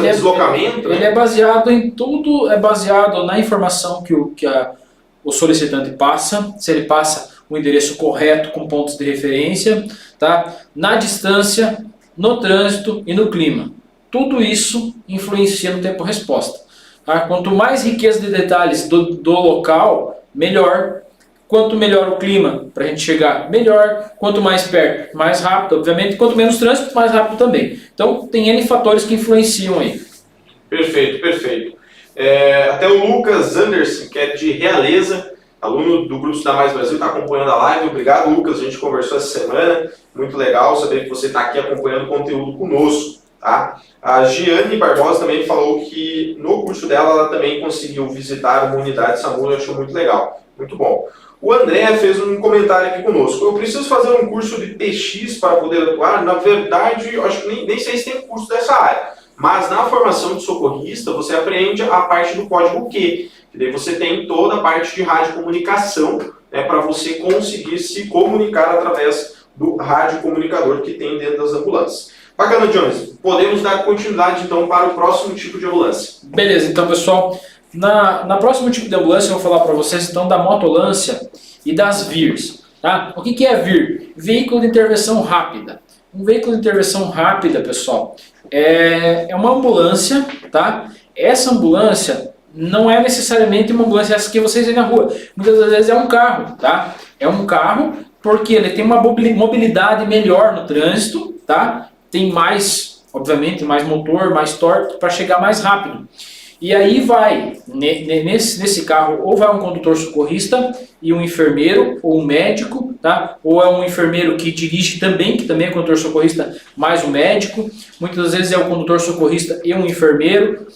Deslocamento. Ele é baseado em tudo, é baseado na informação que o solicitante passa, se ele passa o endereço correto com pontos de referência, tá? Na distância, no trânsito e no clima. Tudo isso influencia no tempo-resposta. Tá? Quanto mais riqueza de detalhes do local, melhor. Quanto melhor o clima para a gente chegar, melhor. Quanto mais perto, mais rápido, obviamente. Quanto menos trânsito, mais rápido também. Então, tem N fatores que influenciam aí. Perfeito, perfeito. Até o Lucas Anderson, que é de Realeza, aluno do Grupo Estudar Mais Brasil, está acompanhando a live. Obrigado, Lucas. A gente conversou essa semana. Muito legal saber que você está aqui acompanhando o conteúdo conosco. Tá? A Giane Barbosa também falou que no curso dela ela também conseguiu visitar uma unidade SAMU. Eu achei muito legal. Muito bom. O André fez um comentário aqui conosco. Eu preciso fazer um curso de TX para poder atuar? Na verdade, eu acho que nem sei se tem curso dessa área. Mas na formação de socorrista, você aprende a parte do código Q. E daí você tem toda a parte de radiocomunicação, né, para você conseguir se comunicar através do radiocomunicador que tem dentro das ambulâncias. Bacana, Jones. Podemos dar continuidade, então, para o próximo tipo de ambulância. Beleza, então, pessoal, na próximo tipo de ambulância eu vou falar para vocês, então, da motolância e das VIRs. Tá? O que é VIR? Veículo de intervenção rápida. Um veículo de intervenção rápida, pessoal, é uma ambulância, tá? Essa ambulância não é necessariamente uma ambulância essa que vocês veem na rua. Muitas das vezes é um carro, tá? É um carro porque ele tem uma mobilidade melhor no trânsito, tá? Tem mais, obviamente, mais motor, mais torque para chegar mais rápido. E aí vai, nesse carro, ou vai um condutor socorrista e um enfermeiro, ou um médico, tá? Ou é um enfermeiro que dirige também, que também é condutor socorrista, mais um médico. Muitas das vezes é o condutor socorrista e um enfermeiro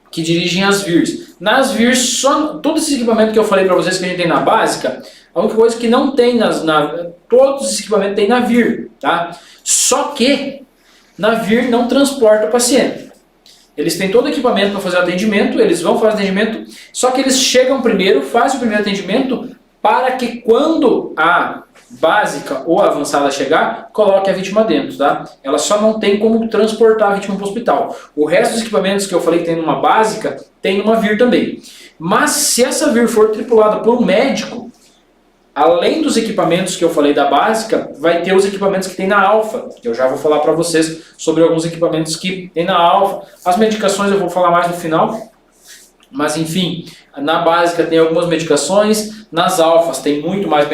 que dirigem as VIRs. Nas VIRs, só todo esse equipamento que eu falei para vocês que a gente tem na básica, a única coisa que não tem todos os equipamentos tem na VIR, tá? Só que na VIR não transporta o paciente. Eles têm todo o equipamento para fazer o atendimento, eles vão fazer o atendimento, só que eles chegam primeiro, fazem o primeiro atendimento, para que quando a básica ou a avançada chegar, coloque a vítima dentro, tá? Ela só não tem como transportar a vítima para o hospital. O resto dos equipamentos que eu falei que tem numa básica, tem numa VIR também. Mas se essa VIR for tripulada por um médico, além dos equipamentos que eu falei da básica, vai ter os equipamentos que tem na Alfa. Eu já vou falar para vocês sobre alguns equipamentos que tem na Alfa. As medicações eu vou falar mais no final. Mas enfim, na básica tem algumas medicações, nas alfas tem muito mais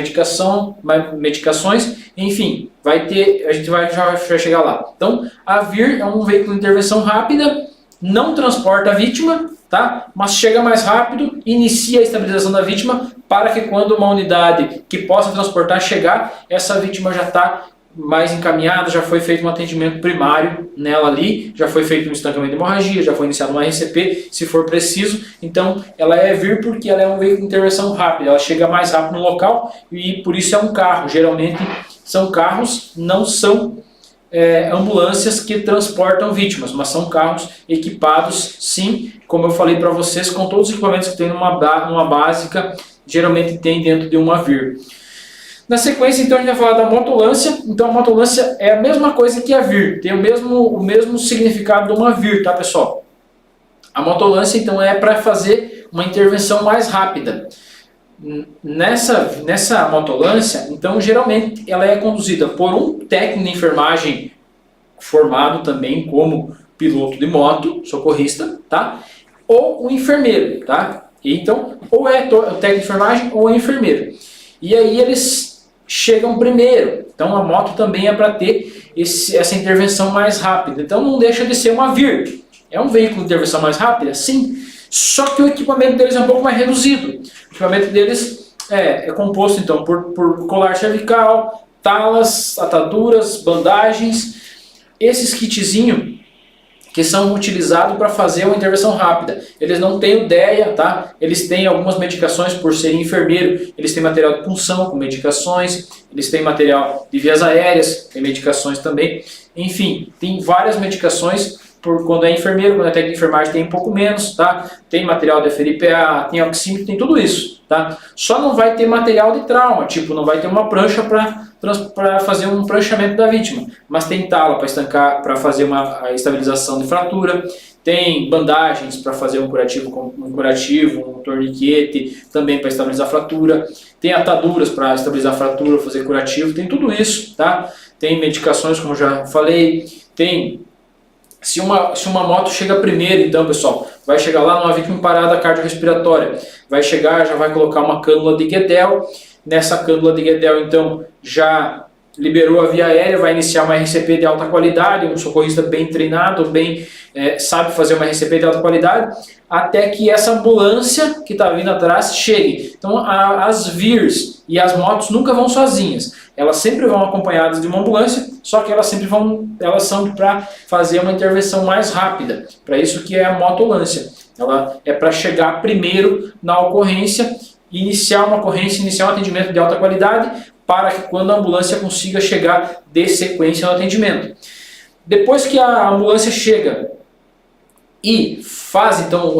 medicações, enfim, vai ter, a gente já vai chegar lá. Então, a VIR é um veículo de intervenção rápida, não transporta a vítima, tá? Mas chega mais rápido, inicia a estabilização da vítima, para que quando uma unidade que possa transportar chegar, essa vítima já está mais encaminhada, já foi feito um atendimento primário nela ali, já foi feito um estancamento de hemorragia, já foi iniciado uma RCP, se for preciso. Então, ela é VIR porque ela é um veículo de intervenção rápida, ela chega mais rápido no local e por isso é um carro. Geralmente são carros, não são ambulâncias que transportam vítimas, mas são carros equipados, sim, como eu falei para vocês, com todos os equipamentos que tem numa básica, geralmente tem dentro de uma VIR. Na sequência, então, a gente vai falar da motolância. Então, a motolância é a mesma coisa que a VIR, tem o mesmo significado de uma VIR, tá, pessoal? A motolância, então, é para fazer uma intervenção mais rápida. Nessa motolância, então, geralmente, ela é conduzida por um técnico de enfermagem formado também como piloto de moto, socorrista, tá? Ou um enfermeiro, tá? Então, ou é o técnico de enfermagem ou é enfermeiro. E aí eles chegam primeiro. Então a moto também é para ter essa intervenção mais rápida. Então não deixa de ser uma VIR. É um veículo de intervenção mais rápida? Sim. Só que o equipamento deles é um pouco mais reduzido. O equipamento deles é composto então por colar cervical, talas, ataduras, bandagens. Esses kitzinhos que são utilizados para fazer uma intervenção rápida. Eles não têm ideia, tá? Eles têm algumas medicações por serem enfermeiro, eles têm material de punção com medicações, eles têm material de vias aéreas, tem medicações também. Enfim, tem várias medicações por quando é enfermeiro, quando é técnico de enfermagem tem um pouco menos, tá? Tem material de FRPA, tem oxímetro, tem tudo isso, tá? Só não vai ter material de trauma, tipo, não vai ter uma prancha para fazer um pranchamento da vítima, mas tem tala para estancar, para fazer a estabilização de fratura, tem bandagens para fazer um curativo, um torniquete, também para estabilizar a fratura, tem ataduras para estabilizar a fratura, fazer curativo, tem tudo isso, tá? Tem medicações, como já falei, tem... Se uma moto chega primeiro, então, pessoal, vai chegar lá numa vítima parada cardiorrespiratória, vai chegar, já vai colocar uma cânula de Guedel, nessa cânula de Guedel, então, já liberou a via aérea, vai iniciar uma RCP de alta qualidade, um socorrista bem treinado, sabe fazer uma RCP de alta qualidade, até que essa ambulância que está vindo atrás chegue. Então, as VIRs e as motos nunca vão sozinhas, elas sempre vão acompanhadas de uma ambulância, só que elas são para fazer uma intervenção mais rápida, para isso que é a motolância. Ela é para chegar primeiro na ocorrência, iniciar uma ocorrência, iniciar um atendimento de alta qualidade, para que quando a ambulância consiga chegar de sequência no atendimento. Depois que a ambulância chega e faz então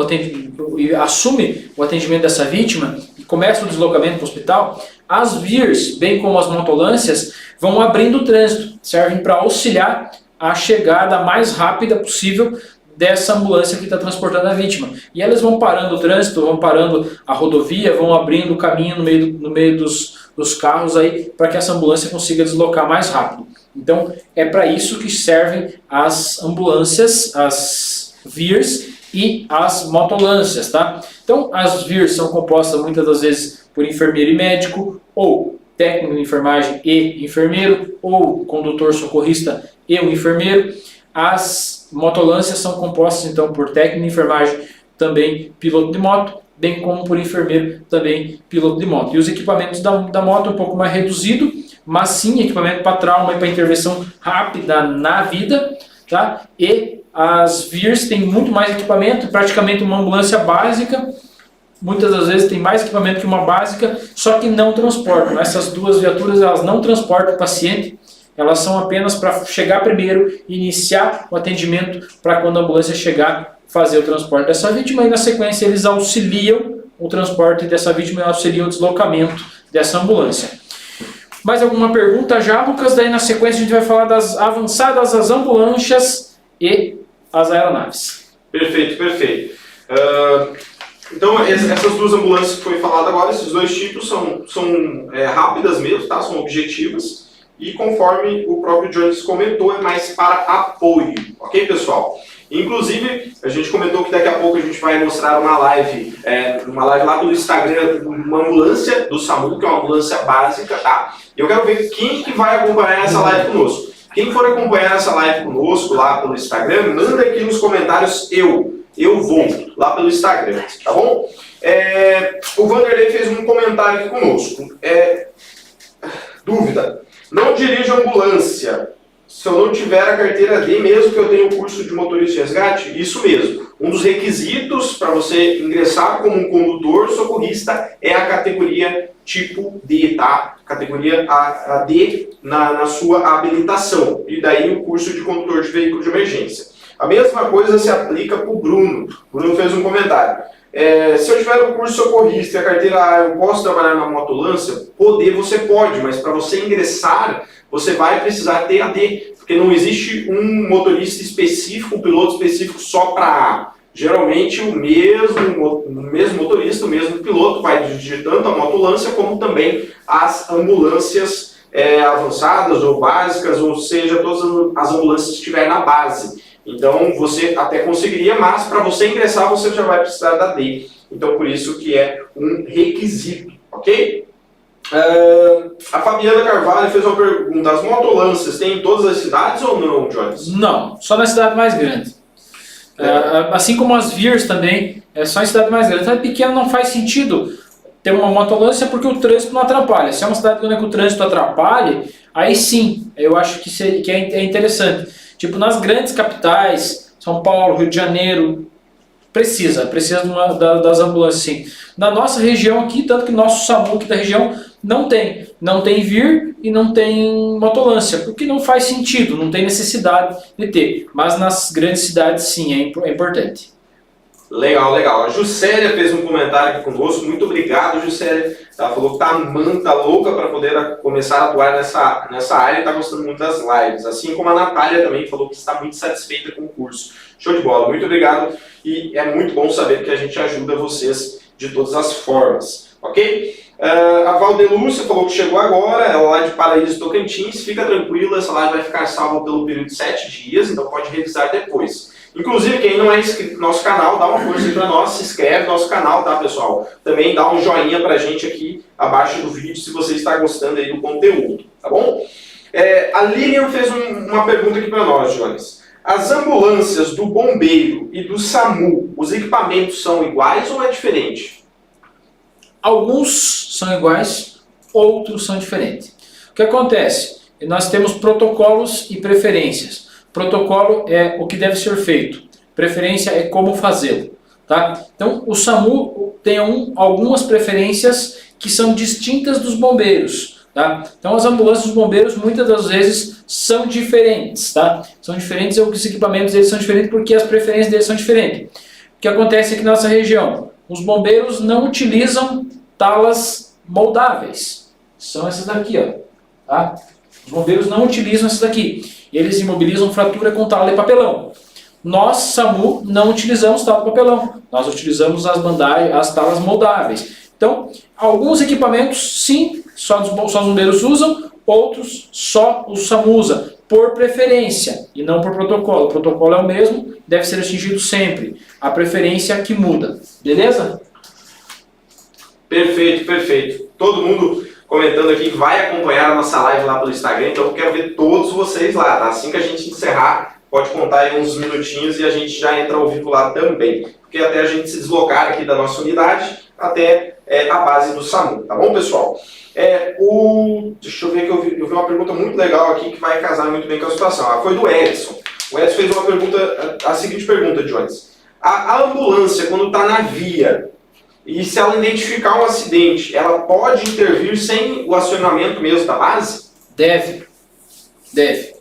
assume o atendimento dessa vítima e começa o deslocamento para o hospital, as VIRs, bem como as motolâncias, vão abrindo o trânsito, servem para auxiliar a chegada mais rápida possível dessa ambulância que está transportando a vítima. E elas vão parando o trânsito, vão parando a rodovia, vão abrindo o caminho no meio dos carros aí para que essa ambulância consiga deslocar mais rápido. Então, é para isso que servem as ambulâncias, as VIRs e as motolâncias, tá? Então, as VIRs são compostas muitas das vezes por enfermeiro e médico, ou técnico de enfermagem e enfermeiro, ou condutor socorrista e um enfermeiro. As motolâncias são compostas, então, por técnico de enfermagem, também piloto de moto, bem como por enfermeiro, também piloto de moto. E os equipamentos da moto um pouco mais reduzido, mas sim equipamento para trauma e para intervenção rápida na vida, tá? E as VIRs têm muito mais equipamento, praticamente uma ambulância básica, muitas das vezes tem mais equipamento que uma básica, só que não transportam. Essas duas viaturas, elas não transportam o paciente, elas são apenas para chegar primeiro e iniciar o atendimento para quando a ambulância chegar, fazer o transporte dessa vítima, e na sequência eles auxiliam o transporte dessa vítima e auxiliam o deslocamento dessa ambulância. Mais alguma pergunta já, Lucas? Daí na sequência a gente vai falar das avançadas, as ambulâncias e as aeronaves. Perfeito, perfeito. Então, essas duas ambulâncias que foi falado agora, esses dois tipos são rápidas mesmo, tá? São objetivas, e conforme o próprio Jones comentou, é mais para apoio, ok, pessoal? Inclusive, a gente comentou que daqui a pouco a gente vai mostrar uma live lá pelo Instagram, uma ambulância do SAMU, que é uma ambulância básica, tá? Eu quero ver quem que vai acompanhar essa live conosco. Quem for acompanhar essa live conosco lá pelo Instagram, manda aqui nos comentários eu vou, lá pelo Instagram, tá bom? O Vanderlei fez um comentário aqui conosco. Dúvida. Não dirijo ambulância se eu não tiver a carteira D, mesmo que eu tenha o curso de motorista de resgate? Isso mesmo. Um dos requisitos para você ingressar como um condutor socorrista é a categoria tipo D, tá? Categoria a D na sua habilitação. E daí o curso de condutor de veículo de emergência. A mesma coisa se aplica para o Bruno. O Bruno fez um comentário. Se eu tiver o curso socorrista e a carteira A, eu posso trabalhar na motolância? Poder, você pode, mas para você ingressar, você vai precisar ter a D, porque não existe um motorista específico, um piloto específico só para A. Geralmente o mesmo motorista, o mesmo piloto vai dirigir tanto a motolância como também as ambulâncias avançadas ou básicas, ou seja, todas as ambulâncias que estiver na base. Então você até conseguiria, mas para você ingressar você já vai precisar da D. Então por isso que é um requisito, ok? A Fabiana Carvalho fez uma pergunta: as motolâncias tem em todas as cidades ou não, Jones? Não, só na cidade mais grande. Assim como as VIRs também, é só em cidade mais grande. Cidade pequena não faz sentido ter uma motolância porque o trânsito não atrapalha. Se é uma cidade grande que o trânsito atrapalhe, aí sim, eu acho que é interessante. Tipo, nas grandes capitais, São Paulo, Rio de Janeiro, precisa das ambulâncias, sim. Na nossa região aqui, tanto que nosso SAMU aqui da região não tem VIR e não tem motolância, porque não faz sentido, não tem necessidade de ter. Mas nas grandes cidades, sim, é importante. Legal, legal. A Juscelia fez um comentário aqui conosco. Muito obrigado, Juscelia. Ela falou que tá louca para poder começar a atuar nessa área e está gostando muito das lives. Assim como a Natália também falou que está muito satisfeita com o curso. Show de bola, muito obrigado. E é muito bom saber que a gente ajuda vocês de todas as formas, ok? A Valdelúcia falou que chegou agora, ela lá de Paraíso, Tocantins. Fica tranquila, essa live vai ficar salva pelo período de 7 dias, então pode revisar depois. Inclusive, quem não é inscrito no nosso canal, dá uma força aí pra nós, se inscreve no nosso canal, tá, pessoal? Também dá um joinha pra gente aqui abaixo do vídeo se você está gostando aí do conteúdo, tá bom? A Lilian fez uma pergunta aqui pra nós, Jones. As ambulâncias do bombeiro e do SAMU, os equipamentos são iguais ou é diferente? Alguns são iguais, outros são diferentes. O que acontece? Nós temos protocolos e preferências. Protocolo é o que deve ser feito, preferência é como fazê-lo, tá? Então o SAMU tem algumas preferências que são distintas dos bombeiros, tá? Então as ambulâncias dos bombeiros muitas das vezes são diferentes, tá? São diferentes, os equipamentos deles são diferentes porque as preferências deles são diferentes. O que acontece aqui na nossa região? Os bombeiros não utilizam talas moldáveis, são essas daqui, ó, tá? Os bombeiros não utilizam essas daqui. Eles imobilizam fratura com tala de papelão. Nós, SAMU, não utilizamos tala de papelão. Nós utilizamos as talas moldáveis. Então, alguns equipamentos, sim, só os bombeiros usam. outros só o SAMU usa, por preferência e não por protocolo. O protocolo é o mesmo, deve ser atingido sempre. A preferência é que muda, beleza? Perfeito, perfeito. Todo mundo comentando aqui que vai acompanhar a nossa live lá pelo Instagram, então eu quero ver todos vocês lá, tá? Assim que a gente encerrar, pode contar aí uns minutinhos e a gente já entra ao vivo lá também. Porque até a gente se deslocar aqui da nossa unidade até a base do SAMU, tá bom, pessoal? Deixa eu ver que eu vi uma pergunta muito legal aqui que vai casar muito bem com a situação. Foi do Edson. O Edson fez uma pergunta, a seguinte pergunta, Jones. A ambulância, quando está na via, e se ela identificar um acidente, ela pode intervir sem o acionamento mesmo da base? Deve.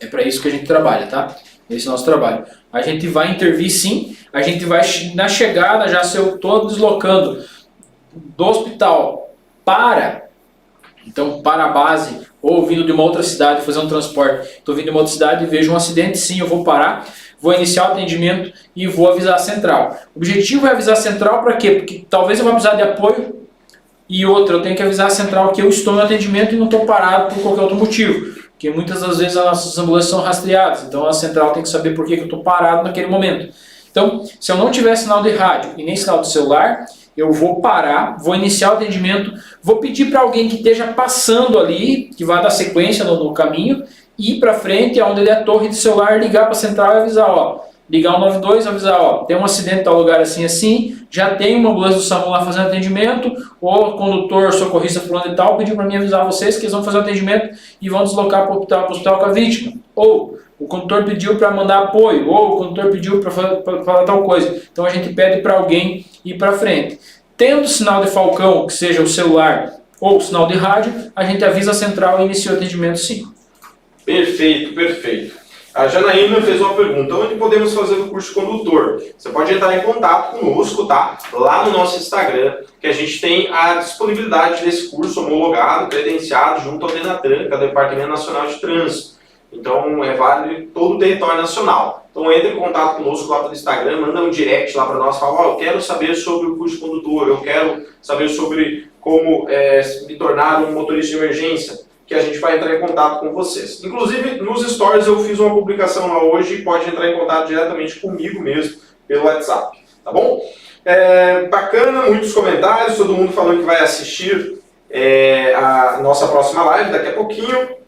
É para isso que a gente trabalha, tá? Esse é o nosso trabalho. A gente vai intervir sim, a gente vai na chegada, já se eu estou deslocando do hospital para a base, ou vindo de uma outra cidade fazer um transporte, estou vindo de uma outra cidade e vejo um acidente, sim, eu vou parar, vou iniciar o atendimento e vou avisar a central. O objetivo é avisar a central para quê? Porque talvez eu vá precisar de apoio e outra, eu tenho que avisar a central que eu estou no atendimento e não estou parado por qualquer outro motivo. Porque muitas das vezes as nossas ambulâncias são rastreadas, então a central tem que saber por que eu estou parado naquele momento. Então, se eu não tiver sinal de rádio e nem sinal de celular, eu vou parar, vou iniciar o atendimento, vou pedir para alguém que esteja passando ali, que vai dar sequência no caminho, ir para frente, onde ele é a torre de celular, ligar para a central e avisar, ó, ligar o 92 e avisar, ó, tem um acidente em tal lugar assim, assim, já tem uma ambulância do SAMU lá fazendo atendimento, o condutor, socorrista fulano e tal, pediu para mim avisar vocês que eles vão fazer o atendimento e vão deslocar para o hospital com a vítima. Ou o condutor pediu para mandar apoio, ou o condutor pediu para falar tal coisa. Então a gente pede para alguém ir para frente. Tendo sinal de falcão, que seja o celular ou o sinal de rádio, a gente avisa a central e inicia o atendimento sim. Perfeito, perfeito. A Janaína fez uma pergunta, onde podemos fazer o curso de condutor? Você pode entrar em contato conosco, tá? Lá no nosso Instagram, que a gente tem a disponibilidade desse curso homologado, credenciado, junto ao DENATRAN, que é o Departamento Nacional de Trânsito. Então, é válido em todo o território nacional. Então, entre em contato conosco lá pelo Instagram, manda um direct lá para nós, fala, ó, eu quero saber sobre o curso de condutor, eu quero saber sobre como me tornar um motorista de emergência, que a gente vai entrar em contato com vocês. Inclusive, nos stories eu fiz uma publicação lá hoje e pode entrar em contato diretamente comigo mesmo, pelo WhatsApp, tá bom? Bacana, muitos comentários, todo mundo falando que vai assistir a nossa próxima live daqui a pouquinho.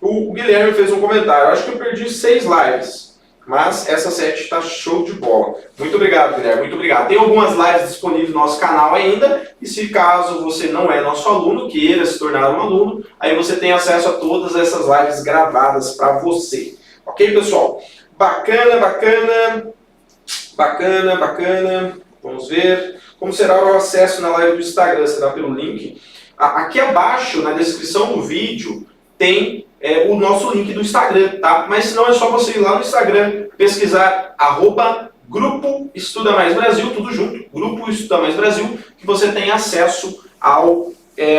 O Guilherme fez um comentário, acho que eu perdi 6 lives, mas essa 7 está show de bola. Muito obrigado, Guilherme, muito obrigado. Tem algumas lives disponíveis no nosso canal ainda, e se caso você não é nosso aluno, queira se tornar um aluno, aí você tem acesso a todas essas lives gravadas para você. Ok, pessoal? Bacana, bacana, bacana, bacana. Vamos ver como será o acesso na live do Instagram, será pelo link. Aqui abaixo, na descrição do vídeo, tem o nosso link do Instagram, tá? Mas se não, é só você ir lá no Instagram, pesquisar @Grupo Estuda Mais Brasil, tudo junto, Grupo Estuda Mais Brasil, que você tem acesso ao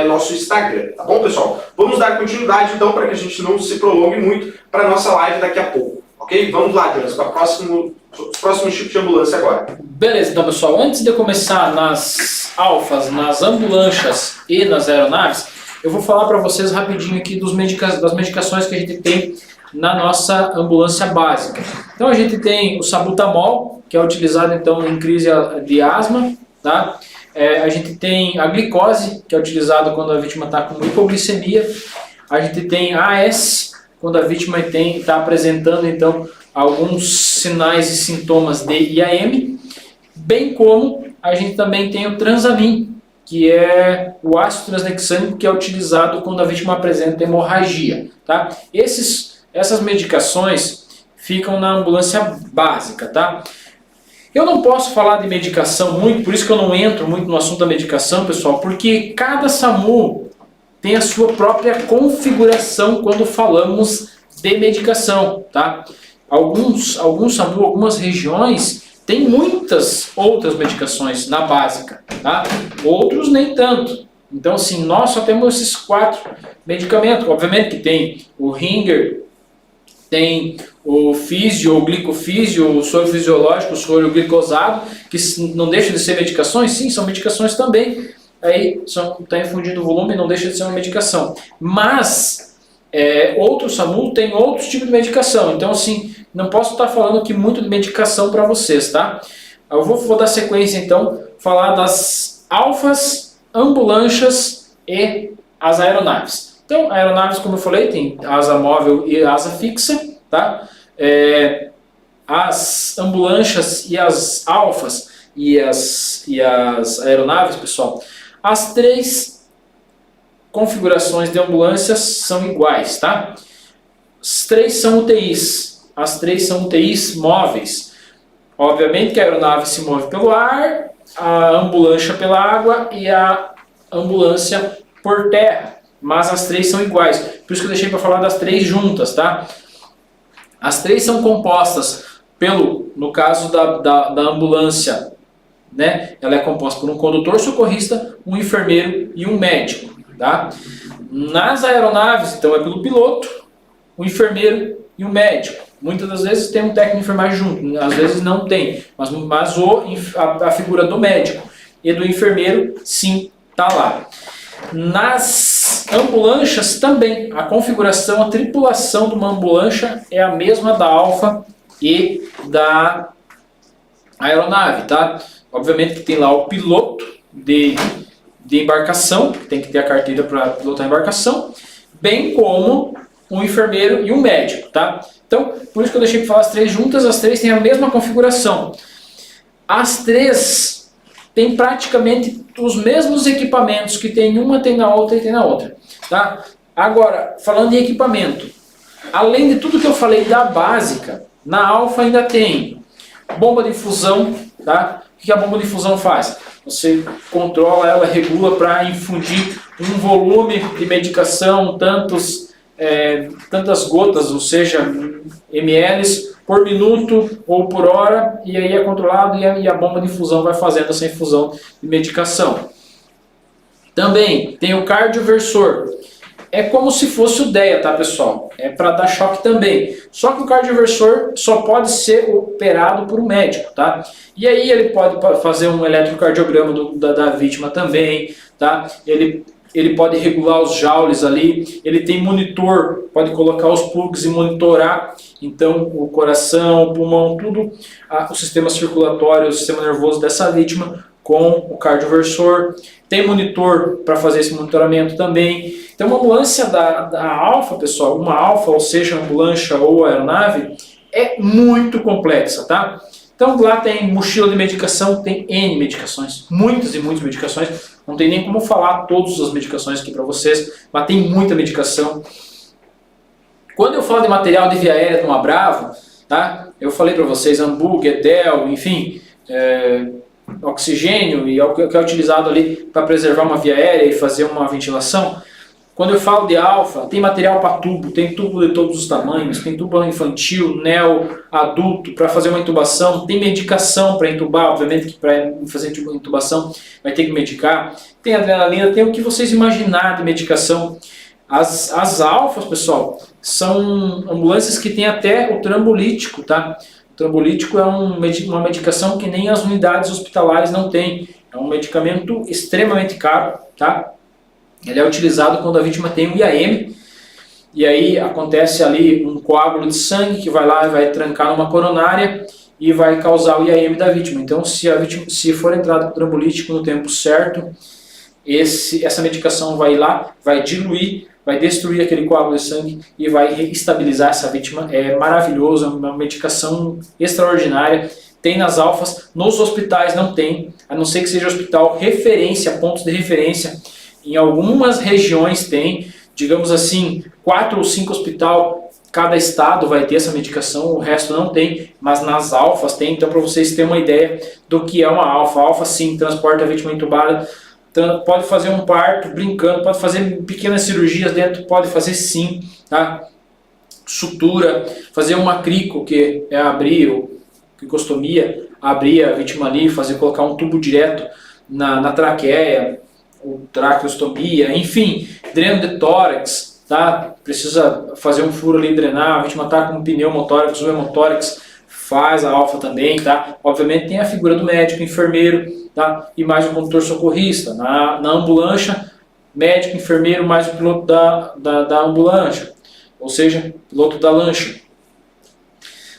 nosso Instagram, tá bom, pessoal? Vamos dar continuidade, então, para que a gente não se prolongue muito, para a nossa live daqui a pouco, ok? Vamos lá, Jonas, para os próximos tipos de ambulância agora. Beleza, então, pessoal, antes de eu começar nas alfas, nas ambulâncias e nas aeronaves, eu vou falar para vocês rapidinho aqui das medicações que a gente tem na nossa ambulância básica. Então a gente tem o sabutamol, que é utilizado então em crise de asma, tá? A gente tem a glicose, que é utilizado quando a vítima está com hipoglicemia. A gente tem a AS, quando a vítima está apresentando então alguns sinais e sintomas de IAM, bem como a gente também tem o Transamin, que é o ácido tranexâmico, que é utilizado quando a vítima apresenta hemorragia, tá? Essas medicações ficam na ambulância básica, tá? Eu não posso falar de medicação muito, por isso que eu não entro muito no assunto da medicação, pessoal, porque cada SAMU tem a sua própria configuração quando falamos de medicação, tá? Alguns SAMU, algumas regiões, tem muitas outras medicações na básica, tá? Outros nem tanto. Então, assim, nós só temos esses 4 medicamentos. Obviamente que tem o Ringer, tem o físio, o glicofísio, o soro fisiológico, o soro glicosado, que não deixa de ser medicações? Sim, são medicações também. Aí está infundindo o volume, não deixa de ser uma medicação. Mas outro SAMU tem outros tipos de medicação. Então, assim, não posso estar falando aqui muito de medicação para vocês, tá? Eu vou dar sequência, então, falar das alfas, ambulâncias e as aeronaves. Então, aeronaves, como eu falei, tem asa móvel e asa fixa, tá? As ambulâncias e as alfas e as aeronaves, pessoal, as três configurações de ambulâncias são iguais, tá? As três são UTIs, as três são UTIs móveis. Obviamente que a aeronave se move pelo ar, a ambulância pela água e a ambulância por terra, mas as três são iguais. Por isso que eu deixei para falar das três juntas, tá? As três são compostas no caso da ambulância, né? Ela é composta por um condutor socorrista, um enfermeiro e um médico, tá? Nas aeronaves, então, é pelo piloto, o enfermeiro e o médico. Muitas das vezes tem um técnico de enfermagem junto, às vezes não tem, mas a figura do médico e do enfermeiro, sim, está lá. Nas ambulâncias também, a configuração, a tripulação de uma ambulância é a mesma da alfa e da aeronave, tá? Obviamente que tem lá o piloto de embarcação, que tem que ter a carteira para pilotar a embarcação, bem como um enfermeiro e um médico, tá? Então, por isso que eu deixei para falar as três juntas, as três têm a mesma configuração. As três têm praticamente os mesmos equipamentos que tem uma, tem na outra e tem na outra, tá? Agora, falando em equipamento, além de tudo que eu falei da básica, na alfa ainda tem bomba de infusão, tá? O que a bomba de infusão faz? Você controla ela, regula para infundir um volume de medicação, tantas gotas, ou seja, ml por minuto ou por hora, e aí é controlado e a bomba de infusão vai fazendo essa infusão de medicação. Também tem o cardioversor. É como se fosse o DEA, tá, pessoal? É para dar choque também. Só que o cardioversor só pode ser operado por um médico, tá? E aí ele pode fazer um eletrocardiograma da vítima também, tá? Ele pode regular os joules ali, ele tem monitor, pode colocar os plugs e monitorar, então, o coração, o pulmão, tudo, o sistema circulatório, o sistema nervoso dessa vítima com o cardioversor. Tem monitor para fazer esse monitoramento também. Então, uma ambulância da alfa, pessoal, uma alfa, ou seja, ambulância ou aeronave, é muito complexa, tá? Então, lá tem mochila de medicação, tem N medicações, muitas e muitas medicações. Não tem nem como falar todas as medicações aqui para vocês, mas tem muita medicação. Quando eu falo de material de via aérea de uma Bravo, tá? Eu falei para vocês, hambúrguer, Edel, enfim, oxigênio, e o que é utilizado ali para preservar uma via aérea e fazer uma ventilação. Quando eu falo de alfa, tem material para tubo, tem tubo de todos os tamanhos, tem tubo infantil, neo, adulto, para fazer uma intubação, tem medicação para intubar, obviamente que para fazer intubação vai ter que medicar, tem adrenalina, tem o que vocês imaginarem de medicação. As alfas, pessoal, são ambulâncias que tem até o trambolítico, tá? O trambolítico é uma medicação que nem as unidades hospitalares não têm, é um medicamento extremamente caro, tá? Ele é utilizado quando a vítima tem um IAM, e aí acontece ali um coágulo de sangue que vai lá e vai trancar numa coronária e vai causar o IAM da vítima. Então, se for entrado com o trambolítico no tempo certo, essa medicação vai lá, vai diluir, vai destruir aquele coágulo de sangue e vai estabilizar essa vítima. É maravilhoso, é uma medicação extraordinária. Tem nas alfas, nos hospitais não tem, a não ser que seja hospital referência, pontos de referência. Em algumas regiões tem, digamos assim, 4 ou 5 hospitais, cada estado vai ter essa medicação, o resto não tem, mas nas alfas tem. Então, para vocês terem uma ideia do que é uma alfa. A alfa, sim, transporta a vítima entubada, pode fazer um parto brincando, pode fazer pequenas cirurgias dentro, pode fazer sim, tá? Sutura, fazer uma crico, que é abrir, cricostomia, abrir a vítima ali, colocar um tubo direto na traqueia, ou traqueostomia, enfim, dreno de tórax, tá? Precisa fazer um furo ali, drenar, a vítima está com um pneumotórax ou hemotórax, faz a alfa também, tá? Obviamente tem a figura do médico, enfermeiro, tá? E mais o condutor socorrista. Na ambulância, médico, enfermeiro, mais o piloto da ambulância. ou seja, piloto da lancha.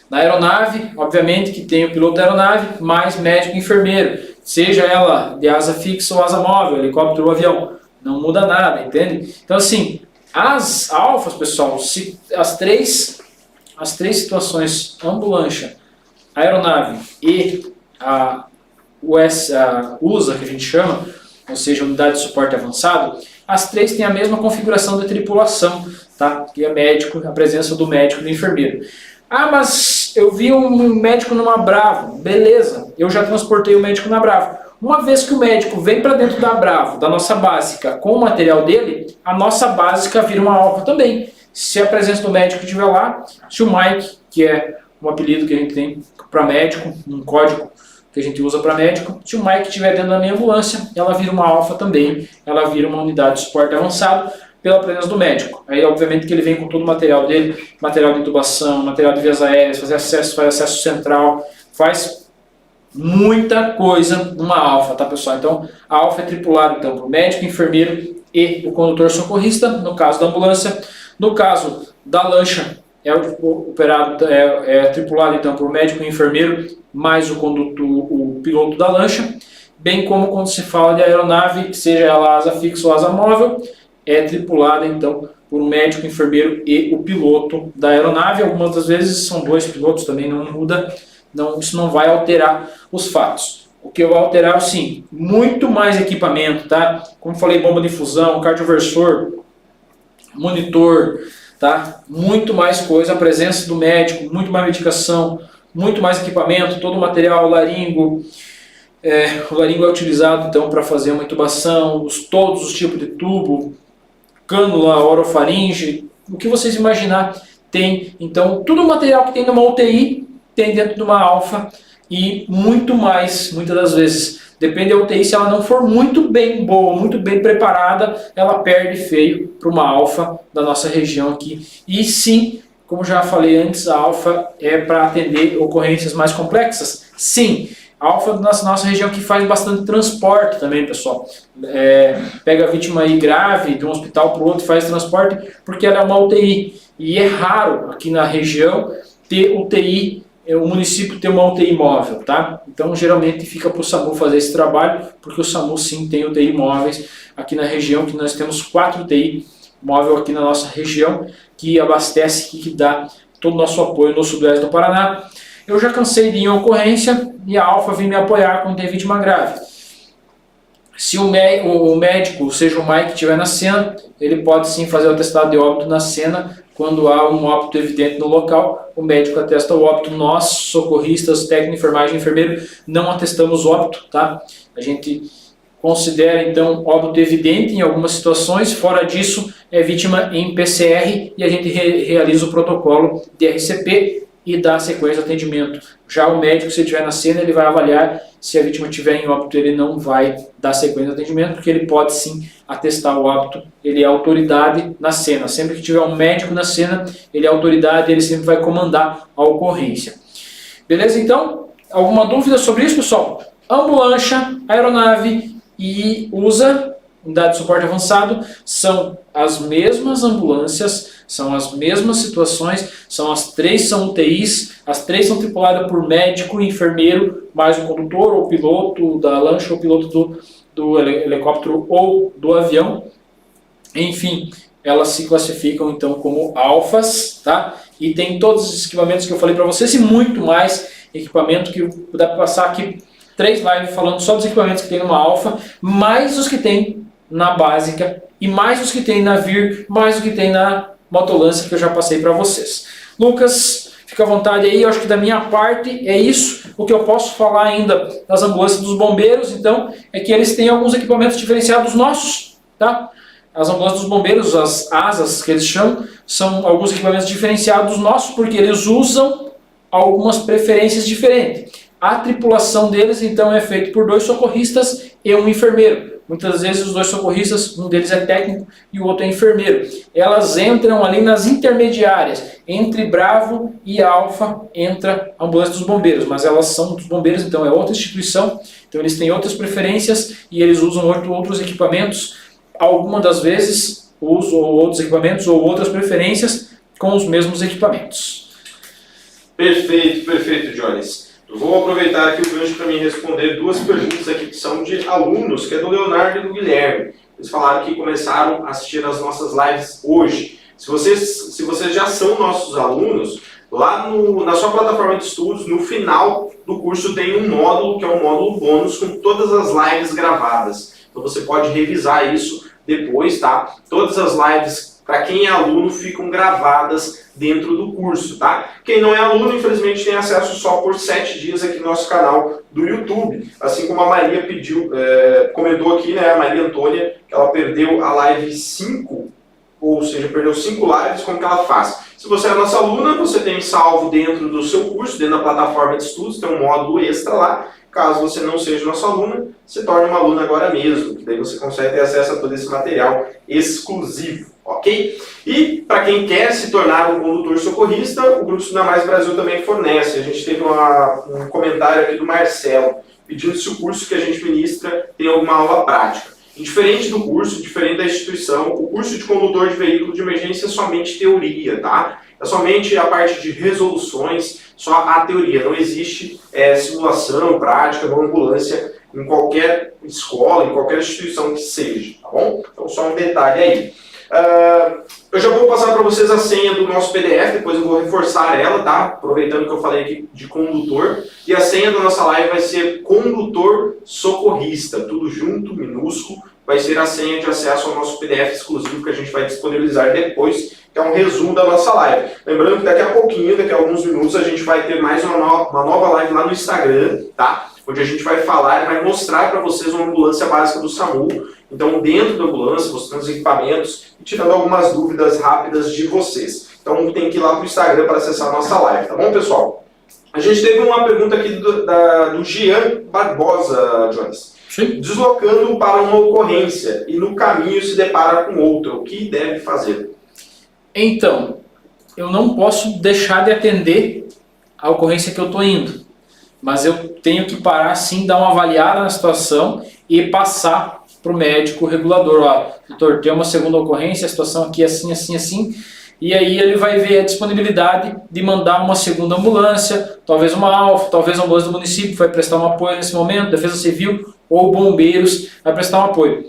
Na aeronave, obviamente que tem o piloto da aeronave, mais médico e enfermeiro, seja ela de asa fixa ou asa móvel, helicóptero ou avião, não muda nada, entende? Então assim, as alfas, pessoal, as três situações, ambulância, aeronave e a USA, que a gente chama, ou seja, unidade de suporte avançado, as três têm a mesma configuração de tripulação, tá? Que é médico, a presença do médico e do enfermeiro. Ah, mas eu vi um médico numa Bravo. Beleza, eu já transportei o médico na Bravo. Uma vez que o médico vem para dentro da Bravo, da nossa básica, com o material dele, a nossa básica vira uma alfa também. Se a presença do médico estiver lá, se o Mike, que é um apelido que a gente tem para médico, um código que a gente usa para médico, se o Mike estiver dentro da minha ambulância, ela vira uma alfa também, ela vira uma unidade de suporte avançado pela presença do médico. Aí, obviamente, que ele vem com todo o material dele, material de intubação, material de vias aéreas, faz acesso central, faz muita coisa numa alfa, tá, pessoal? Então, a alfa é tripulada, então, por médico, enfermeiro e o condutor socorrista, no caso da ambulância. No caso da lancha, é tripulado, então, por médico e enfermeiro, mais o piloto da lancha, bem como quando se fala de aeronave, seja ela asa fixa ou asa móvel, é tripulada, então, por um médico, enfermeiro e o piloto da aeronave. Algumas das vezes são dois pilotos, também não muda, isso não vai alterar os fatos. O que vai alterar, sim, muito mais equipamento, tá? Como falei, bomba de infusão, cardioversor, monitor, tá? Muito mais coisa, a presença do médico, muito mais medicação, muito mais equipamento, todo o material laringo. O laringo é utilizado, então, para fazer uma intubação, todos os tipos de tubo, cânula, orofaringe, o que vocês imaginar tem. Então, todo o material que tem numa UTI tem dentro de uma alfa e muito mais, muitas das vezes. Depende da UTI, se ela não for muito bem boa, muito bem preparada, ela perde feio para uma alfa da nossa região aqui. E sim, como já falei antes, a alfa é para atender ocorrências mais complexas? Sim. A alfa da nossa região que faz bastante transporte também, pessoal. Pega a vítima aí grave de um hospital para o outro e faz transporte porque ela é uma UTI. E é raro aqui na região ter UTI, o município ter uma UTI móvel, tá? Então geralmente fica para o SAMU fazer esse trabalho, porque o SAMU sim tem UTI móveis aqui na região, que nós temos 4 UTI móvel aqui na nossa região, que abastece e que dá todo o nosso apoio no sudoeste do Paraná. Eu já cansei de ir em ocorrência e a alfa vem me apoiar quando tem vítima grave. Se o médico, seja o Mike, estiver na cena, ele pode sim fazer o atestado de óbito na cena. Quando há um óbito evidente no local, o médico atesta o óbito. Nós, socorristas, técnico, enfermagem, enfermeiro, não atestamos óbito, tá? A gente considera, então, óbito evidente em algumas situações. Fora disso, é vítima em PCR e a gente realiza o protocolo de RCP e dá sequência de atendimento. Já o médico, se estiver na cena, ele vai avaliar. Se a vítima estiver em óbito, ele não vai dar sequência de atendimento, porque ele pode sim atestar o óbito. Ele é autoridade na cena. Sempre que tiver um médico na cena, ele é autoridade, ele sempre vai comandar a ocorrência. Beleza? Então, alguma dúvida sobre isso, pessoal? Ambulância, aeronave e unidade de suporte avançado, são as mesmas ambulâncias, são as mesmas situações, as três são UTIs, as três são tripuladas por médico e enfermeiro, mais o condutor ou piloto da lancha ou piloto do helicóptero ou do avião. Enfim, elas se classificam então como alfas, tá? E tem todos os equipamentos que eu falei para vocês e muito mais equipamento que dá para passar aqui 3 lives falando só dos equipamentos que tem numa alfa, mais os que tem na básica e mais os que tem na VIR, mais o que tem na motolância que eu já passei para vocês. Lucas, fica à vontade aí, eu acho que da minha parte é isso. O que eu posso falar ainda das ambulâncias dos bombeiros, então, é que eles têm alguns equipamentos diferenciados nossos, tá? As ambulâncias dos bombeiros, as asas que eles chamam, são alguns equipamentos diferenciados nossos, porque eles usam algumas preferências diferentes. A tripulação deles, então, é feita por 2 socorristas e um enfermeiro. Muitas vezes os 2 socorristas, um deles é técnico e o outro é enfermeiro. Elas entram ali nas intermediárias. Entre Bravo e Alfa entra a ambulância dos bombeiros, mas elas são dos bombeiros, então é outra instituição. Então eles têm outras preferências e eles usam outros equipamentos. Algumas das vezes usam outros equipamentos ou outras preferências, com os mesmos equipamentos. Perfeito, perfeito, Jones. Eu vou aproveitar aqui o gancho para me responder duas perguntas aqui que são de alunos, que é do Leonardo e do Guilherme. Eles falaram que começaram a assistir as nossas lives hoje. Se vocês já são nossos alunos, lá na sua plataforma de estudos, no final do curso tem um módulo, que é um módulo bônus, com todas as lives gravadas. Então você pode revisar isso depois, tá? Todas as lives, para quem é aluno, ficam gravadas dentro do curso, tá? Quem não é aluno, infelizmente, tem acesso só por 7 dias aqui no nosso canal do YouTube. Assim como a Maria comentou aqui, né, a Maria Antônia, que ela perdeu a live 5, ou seja, perdeu 5 lives, como que ela faz? Se você é nossa aluna, você tem salvo dentro do seu curso, dentro da plataforma de estudos, tem um módulo extra lá. Caso você não seja nossa aluna, se torne uma aluna agora mesmo, que daí você consegue ter acesso a todo esse material exclusivo, ok? E para quem quer se tornar um condutor socorrista, o Grupo Estuda Mais Brasil também fornece. A gente teve um comentário aqui do Marcelo, pedindo se o curso que a gente ministra tem alguma aula prática. Diferente do curso, diferente da instituição, o curso de condutor de veículo de emergência é somente teoria, tá? É somente a parte de resoluções, só a teoria. Não existe simulação, prática, ou ambulância em qualquer escola, em qualquer instituição que seja, tá bom? Então só um detalhe aí. Eu já vou passar para vocês a senha do nosso PDF, depois eu vou reforçar ela, tá? Aproveitando que eu falei aqui de condutor. E a senha da nossa live vai ser condutor socorrista, tudo junto, minúsculo. Vai ser a senha de acesso ao nosso PDF exclusivo que a gente vai disponibilizar depois, que é um resumo da nossa live. Lembrando que daqui a pouquinho, daqui a alguns minutos, a gente vai ter mais uma nova live lá no Instagram, tá? Onde a gente vai falar e vai mostrar para vocês uma ambulância básica do SAMU. Então, dentro da ambulância, mostrando os equipamentos e tirando algumas dúvidas rápidas de vocês. Então, tem que ir lá para o Instagram para acessar a nossa live, tá bom, pessoal? A gente teve uma pergunta aqui do Gian Barbosa, Jones. Sim. Deslocando para uma ocorrência e no caminho se depara com outra, o que deve fazer? Então, eu não posso deixar de atender a ocorrência que eu estou indo, mas eu tenho que parar sim, dar uma avaliada na situação e passar para o médico regulador. Ó, doutor, tem uma segunda ocorrência, a situação aqui é assim, assim, assim, e aí ele vai ver a disponibilidade de mandar uma segunda ambulância, talvez uma Alfa, talvez a ambulância do município vai prestar um apoio nesse momento, Defesa Civil ou bombeiros vai prestar um apoio.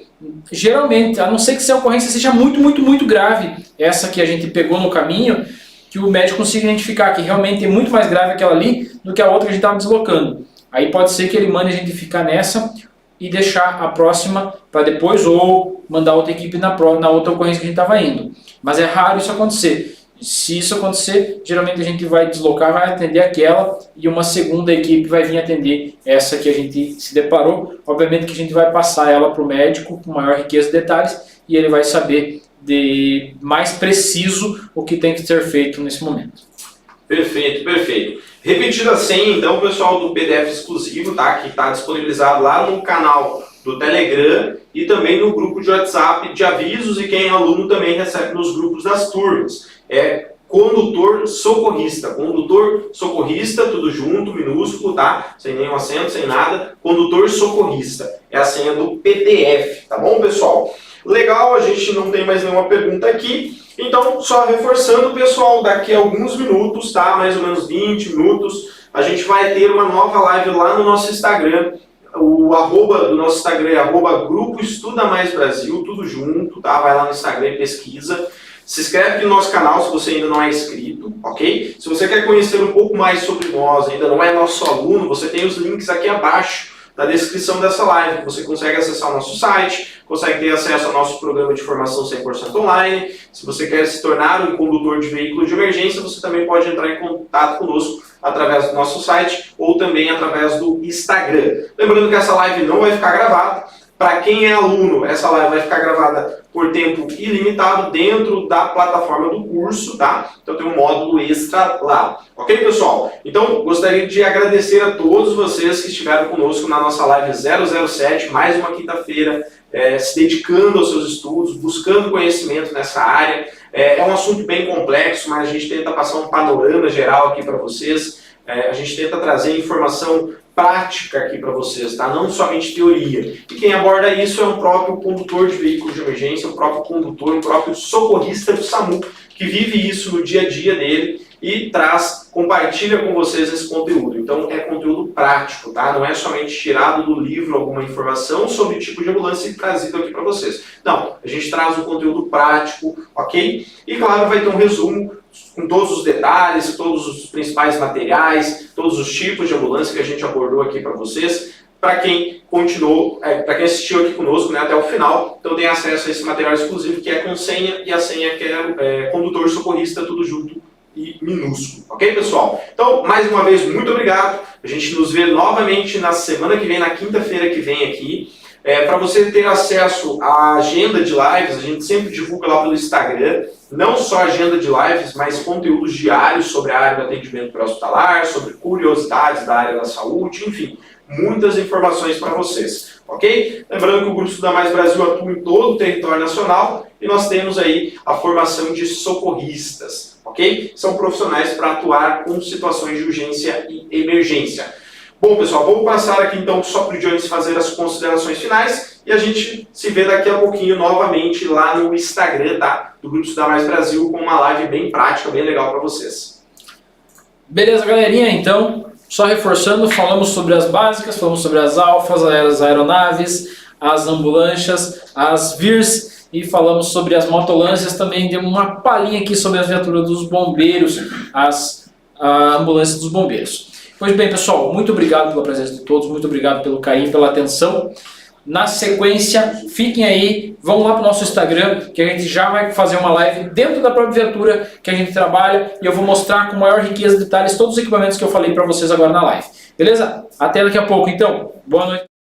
Geralmente, a não ser que se a ocorrência seja muito, muito, muito grave, essa que a gente pegou no caminho, que o médico consiga identificar que realmente é muito mais grave aquela ali do que a outra que a gente estava deslocando. Aí pode ser que ele mande a gente ficar nessa e deixar a próxima para depois, ou mandar outra equipe na outra ocorrência que a gente estava indo. Mas é raro isso acontecer. Se isso acontecer, geralmente a gente vai deslocar, vai atender aquela e uma segunda equipe vai vir atender essa que a gente se deparou. Obviamente que a gente vai passar ela para o médico com maior riqueza de detalhes e ele vai saber de mais preciso o que tem que ser feito nesse momento. Perfeito, perfeito. Repetindo a senha, então, pessoal, do PDF exclusivo, tá? Que está disponibilizado lá no canal do Telegram e também no grupo de WhatsApp de avisos, e quem é aluno também recebe nos grupos das turmas. É condutor socorrista, tudo junto, minúsculo, tá? Sem nenhum acento, sem nada, condutor socorrista. É a senha do PDF, tá bom, pessoal? Legal, a gente não tem mais nenhuma pergunta aqui. Então, só reforçando, pessoal, daqui a alguns minutos, tá? Mais ou menos 20 minutos, a gente vai ter uma nova live lá no nosso Instagram. O arroba do nosso Instagram é @Grupo Estuda Mais Brasil, tudo junto, tá? Vai lá no Instagram e pesquisa. Se inscreve aqui no nosso canal se você ainda não é inscrito, ok? Se você quer conhecer um pouco mais sobre nós, ainda não é nosso aluno, você tem os links aqui abaixo na descrição dessa live. Você consegue acessar o nosso site, consegue ter acesso ao nosso programa de formação 100% online. Se você quer se tornar um condutor de veículo de emergência, você também pode entrar em contato conosco através do nosso site ou também através do Instagram. Lembrando que essa live não vai ficar gravada. Para quem é aluno, essa live vai ficar gravada por tempo ilimitado dentro da plataforma do curso, tá? Então tem um módulo extra lá. Ok, pessoal? Então, gostaria de agradecer a todos vocês que estiveram conosco na nossa live 007, mais uma quinta-feira, se dedicando aos seus estudos, buscando conhecimento nessa área. É um assunto bem complexo, mas a gente tenta passar um panorama geral aqui para vocês. A gente tenta trazer informação prática aqui para vocês, tá? Não somente teoria. E quem aborda isso é o próprio condutor de veículo de emergência, o próprio condutor, o próprio socorrista do SAMU, que vive isso no dia a dia dele e compartilha com vocês esse conteúdo. Então é conteúdo prático, tá? Não é somente tirado do livro alguma informação sobre o tipo de ambulância e trazido aqui para vocês. Não, a gente traz um conteúdo prático, ok? E claro, vai ter um resumo com todos os detalhes, todos os principais materiais, todos os tipos de ambulância que a gente abordou aqui para vocês, para quem continuou, para quem assistiu aqui conosco, né, até o final. Então tem acesso a esse material exclusivo que é com senha, e a senha que é condutor socorrista, tudo junto e minúsculo, ok, pessoal? Então, mais uma vez, muito obrigado. A gente nos vê novamente na semana que vem, na quinta-feira que vem aqui. Para você ter acesso à agenda de lives, a gente sempre divulga lá pelo Instagram, não só agenda de lives, mas conteúdos diários sobre a área do atendimento pré-hospitalar, sobre curiosidades da área da saúde, enfim, muitas informações para vocês, ok? Lembrando que o Grupo Estudar Mais Brasil atua em todo o território nacional e nós temos aí a formação de socorristas, ok? São profissionais para atuar com situações de urgência e emergência. Bom, pessoal, vamos passar aqui então só para o Jones fazer as considerações finais e a gente se vê daqui a pouquinho novamente lá no Instagram, tá? Do Grupo Estudar Mais Brasil, com uma live bem prática, bem legal para vocês. Beleza, galerinha? Então, só reforçando, falamos sobre as básicas, falamos sobre as alfas, as aeronaves, as ambulâncias, as VIRs e falamos sobre as motolâncias. Também demos uma palhinha aqui sobre as viaturas dos bombeiros, as ambulâncias dos bombeiros. Pois bem, pessoal, muito obrigado pela presença de todos, muito obrigado pelo carinho, pela atenção. Na sequência, fiquem aí, vão lá para o nosso Instagram, que a gente já vai fazer uma live dentro da própria viatura que a gente trabalha e eu vou mostrar com maior riqueza de detalhes todos os equipamentos que eu falei para vocês agora na live. Beleza? Até daqui a pouco, então. Boa noite.